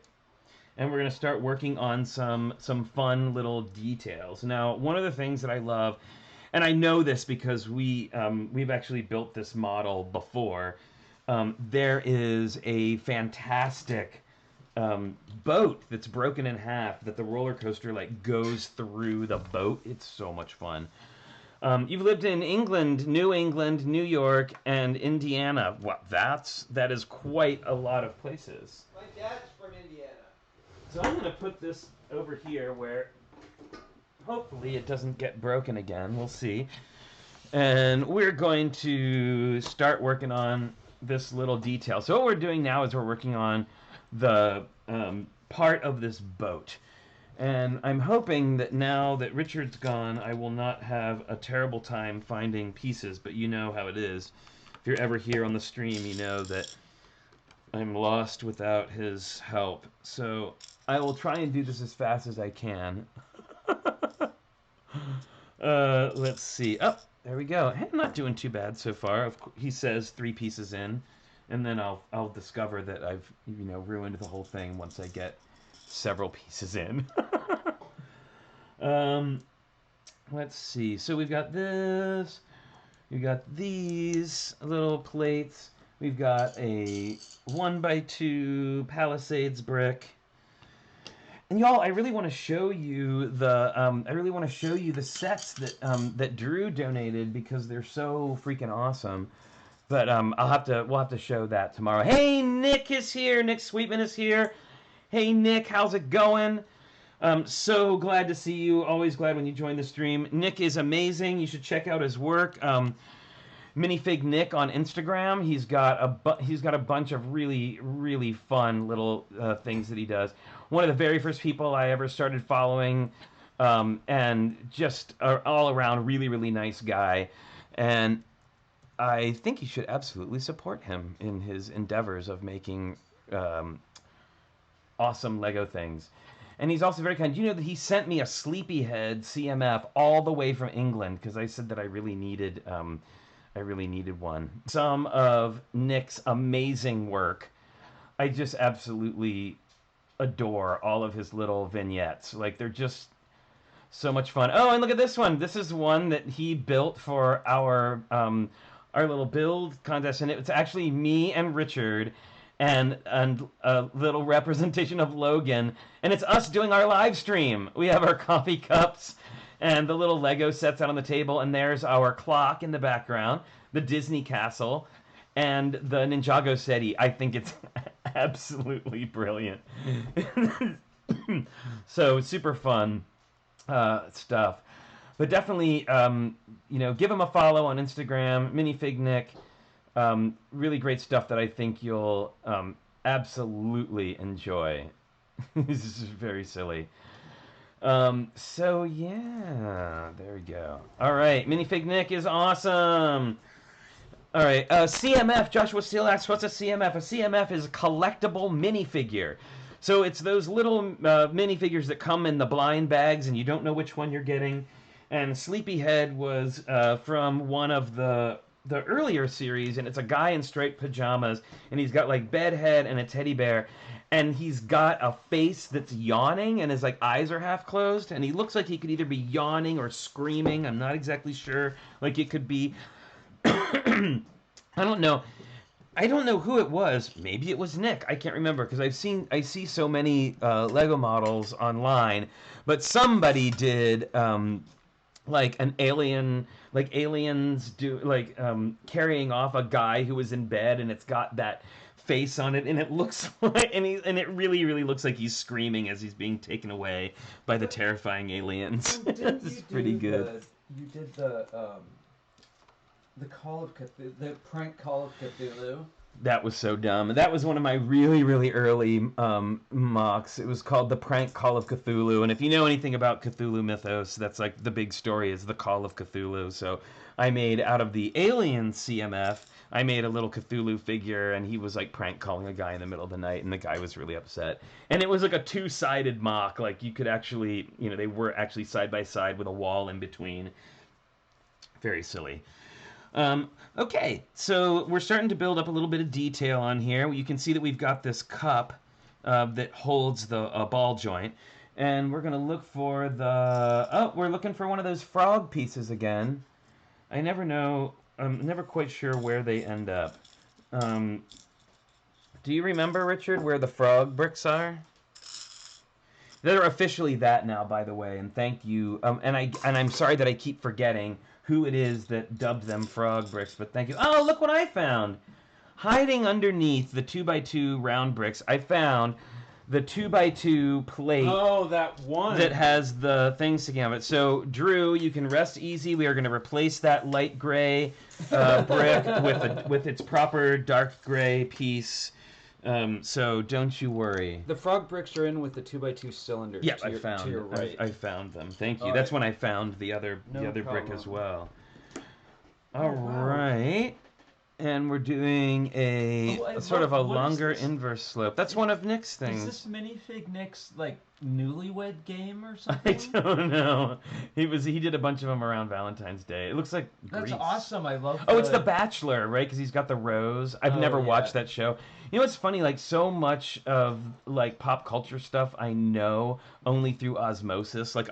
And we're going to start working on some fun little details. Now, one of the things that I love, and I know this because we've actually built this model before, there is a fantastic boat that's broken in half that the roller coaster like goes through the boat. It's so much fun. You've lived in England, New York, and Indiana. Well, that is quite a lot of places. My dad's from Indiana. So I'm going to put this over here where hopefully it doesn't get broken again. We'll see. And we're going to start working on this little detail. So what we're doing now is we're working on the part of this boat. And I'm hoping that now that Richard's gone, I will not have a terrible time finding pieces, but you know how it is. If you're ever here on the stream, you know that I'm lost without his help. So I will try and do this as fast as I can. Let's see. Oh, there we go. I'm not doing too bad so far. He says 3 pieces in, and then I'll discover that I've ruined the whole thing once I get several pieces in. Let's see. So we've got this. We've got these little plates. We've got a 1x2 Palisades brick. And y'all, I really want to show you the sets that Drew donated because they're so freaking awesome. But we'll have to show that tomorrow. Hey, Nick is here. Nick Sweetman is here. Hey, Nick, how's it going? So glad to see you. Always glad when you join the stream. Nick is amazing. You should check out his work. Minifig Nick on Instagram. He's got a bunch of really, really fun little things that he does. One of the very first people I ever started following, and just all around really, really nice guy. And I think you should absolutely support him in his endeavors of making awesome Lego things. And he's also very kind. You know that he sent me a Sleepyhead CMF all the way from England because I said that I really needed one. Some of Nick's amazing work. I just absolutely adore all of his little vignettes. Like, they're just so much fun. Oh, and look at this one. This is one that he built for our little build contest, and it's actually me and Richard and a little representation of Logan, and it's us doing our live stream. We have our coffee cups and the little Lego sets out on the table, and there's our clock in the background, the Disney castle, and the Ninjago SETI. I think it's absolutely brilliant. So super fun stuff. But definitely, give him a follow on Instagram, Minifig Nick. Really great stuff that I think you'll absolutely enjoy. This is very silly. So yeah, there we go. All right, Minifig Nick is awesome. All right, CMF. Joshua Steele asks, "What's a CMF?" A CMF is a collectible minifigure. So it's those little minifigures that come in the blind bags, and you don't know which one you're getting. And Sleepyhead was from one of the earlier series, and it's a guy in striped pajamas, and he's got like bedhead and a teddy bear, and he's got a face that's yawning, and his like eyes are half closed, and he looks like he could either be yawning or screaming. I'm not exactly sure. Like it could be. I don't know. I don't know who it was. Maybe it was Nick. I can't remember because I see so many Lego models online, but somebody did like an alien, like aliens do, like carrying off a guy who was in bed, and it's got that face on it, and it looks like, and it really looks like he's screaming as he's being taken away by the terrifying aliens. It's pretty good. You did the Call of Cthulhu, the prank Call of Cthulhu. That was so dumb. That was one of my really early MOCs. It was called The Prank Call of Cthulhu. And if you know anything about Cthulhu mythos, that's like the big story is the Call of Cthulhu. So I made out of the Alien CMF, I made a little Cthulhu figure, and he was like prank calling a guy in the middle of the night, and the guy was really upset. And it was like a two-sided MOC. Like you could actually, you know, they were actually side by side with a wall in between. Very silly. Okay, so we're starting to build up a little bit of detail on here. You can see that we've got this cup that holds the ball joint. And we're going to look for the... Oh, we're looking for one of those frog pieces again. I never know... I'm never quite sure where they end up. Do you remember, Richard, where the frog bricks are? They're officially that now, by the way, and thank you. And I'm sorry that I keep forgetting who it is that dubbed them frog bricks, but thank you. Oh, look what I found! Hiding underneath the 2x2 round bricks, I found the 2x2 plate. Oh, that one! That has the things sticking out of it. So, Drew, you can rest easy. We are going to replace that light gray brick with its proper dark gray piece. So don't you worry. The frog bricks are in with the 2x2 cylinders. Yeah, to your right. I found them. Thank you. That's when I found the other brick as well. All right. And we're doing a sort of a longer inverse slope. That's one of Nick's things. Is this minifig Nick's like newlywed game or something? I don't know. He did a bunch of them around Valentine's Day. It looks like That's Greece. awesome. I love. Oh, it's The Bachelor, right? Because he's got the rose. I've never watched that show. You know what's funny? Like so much of like pop culture stuff I know only through osmosis. Like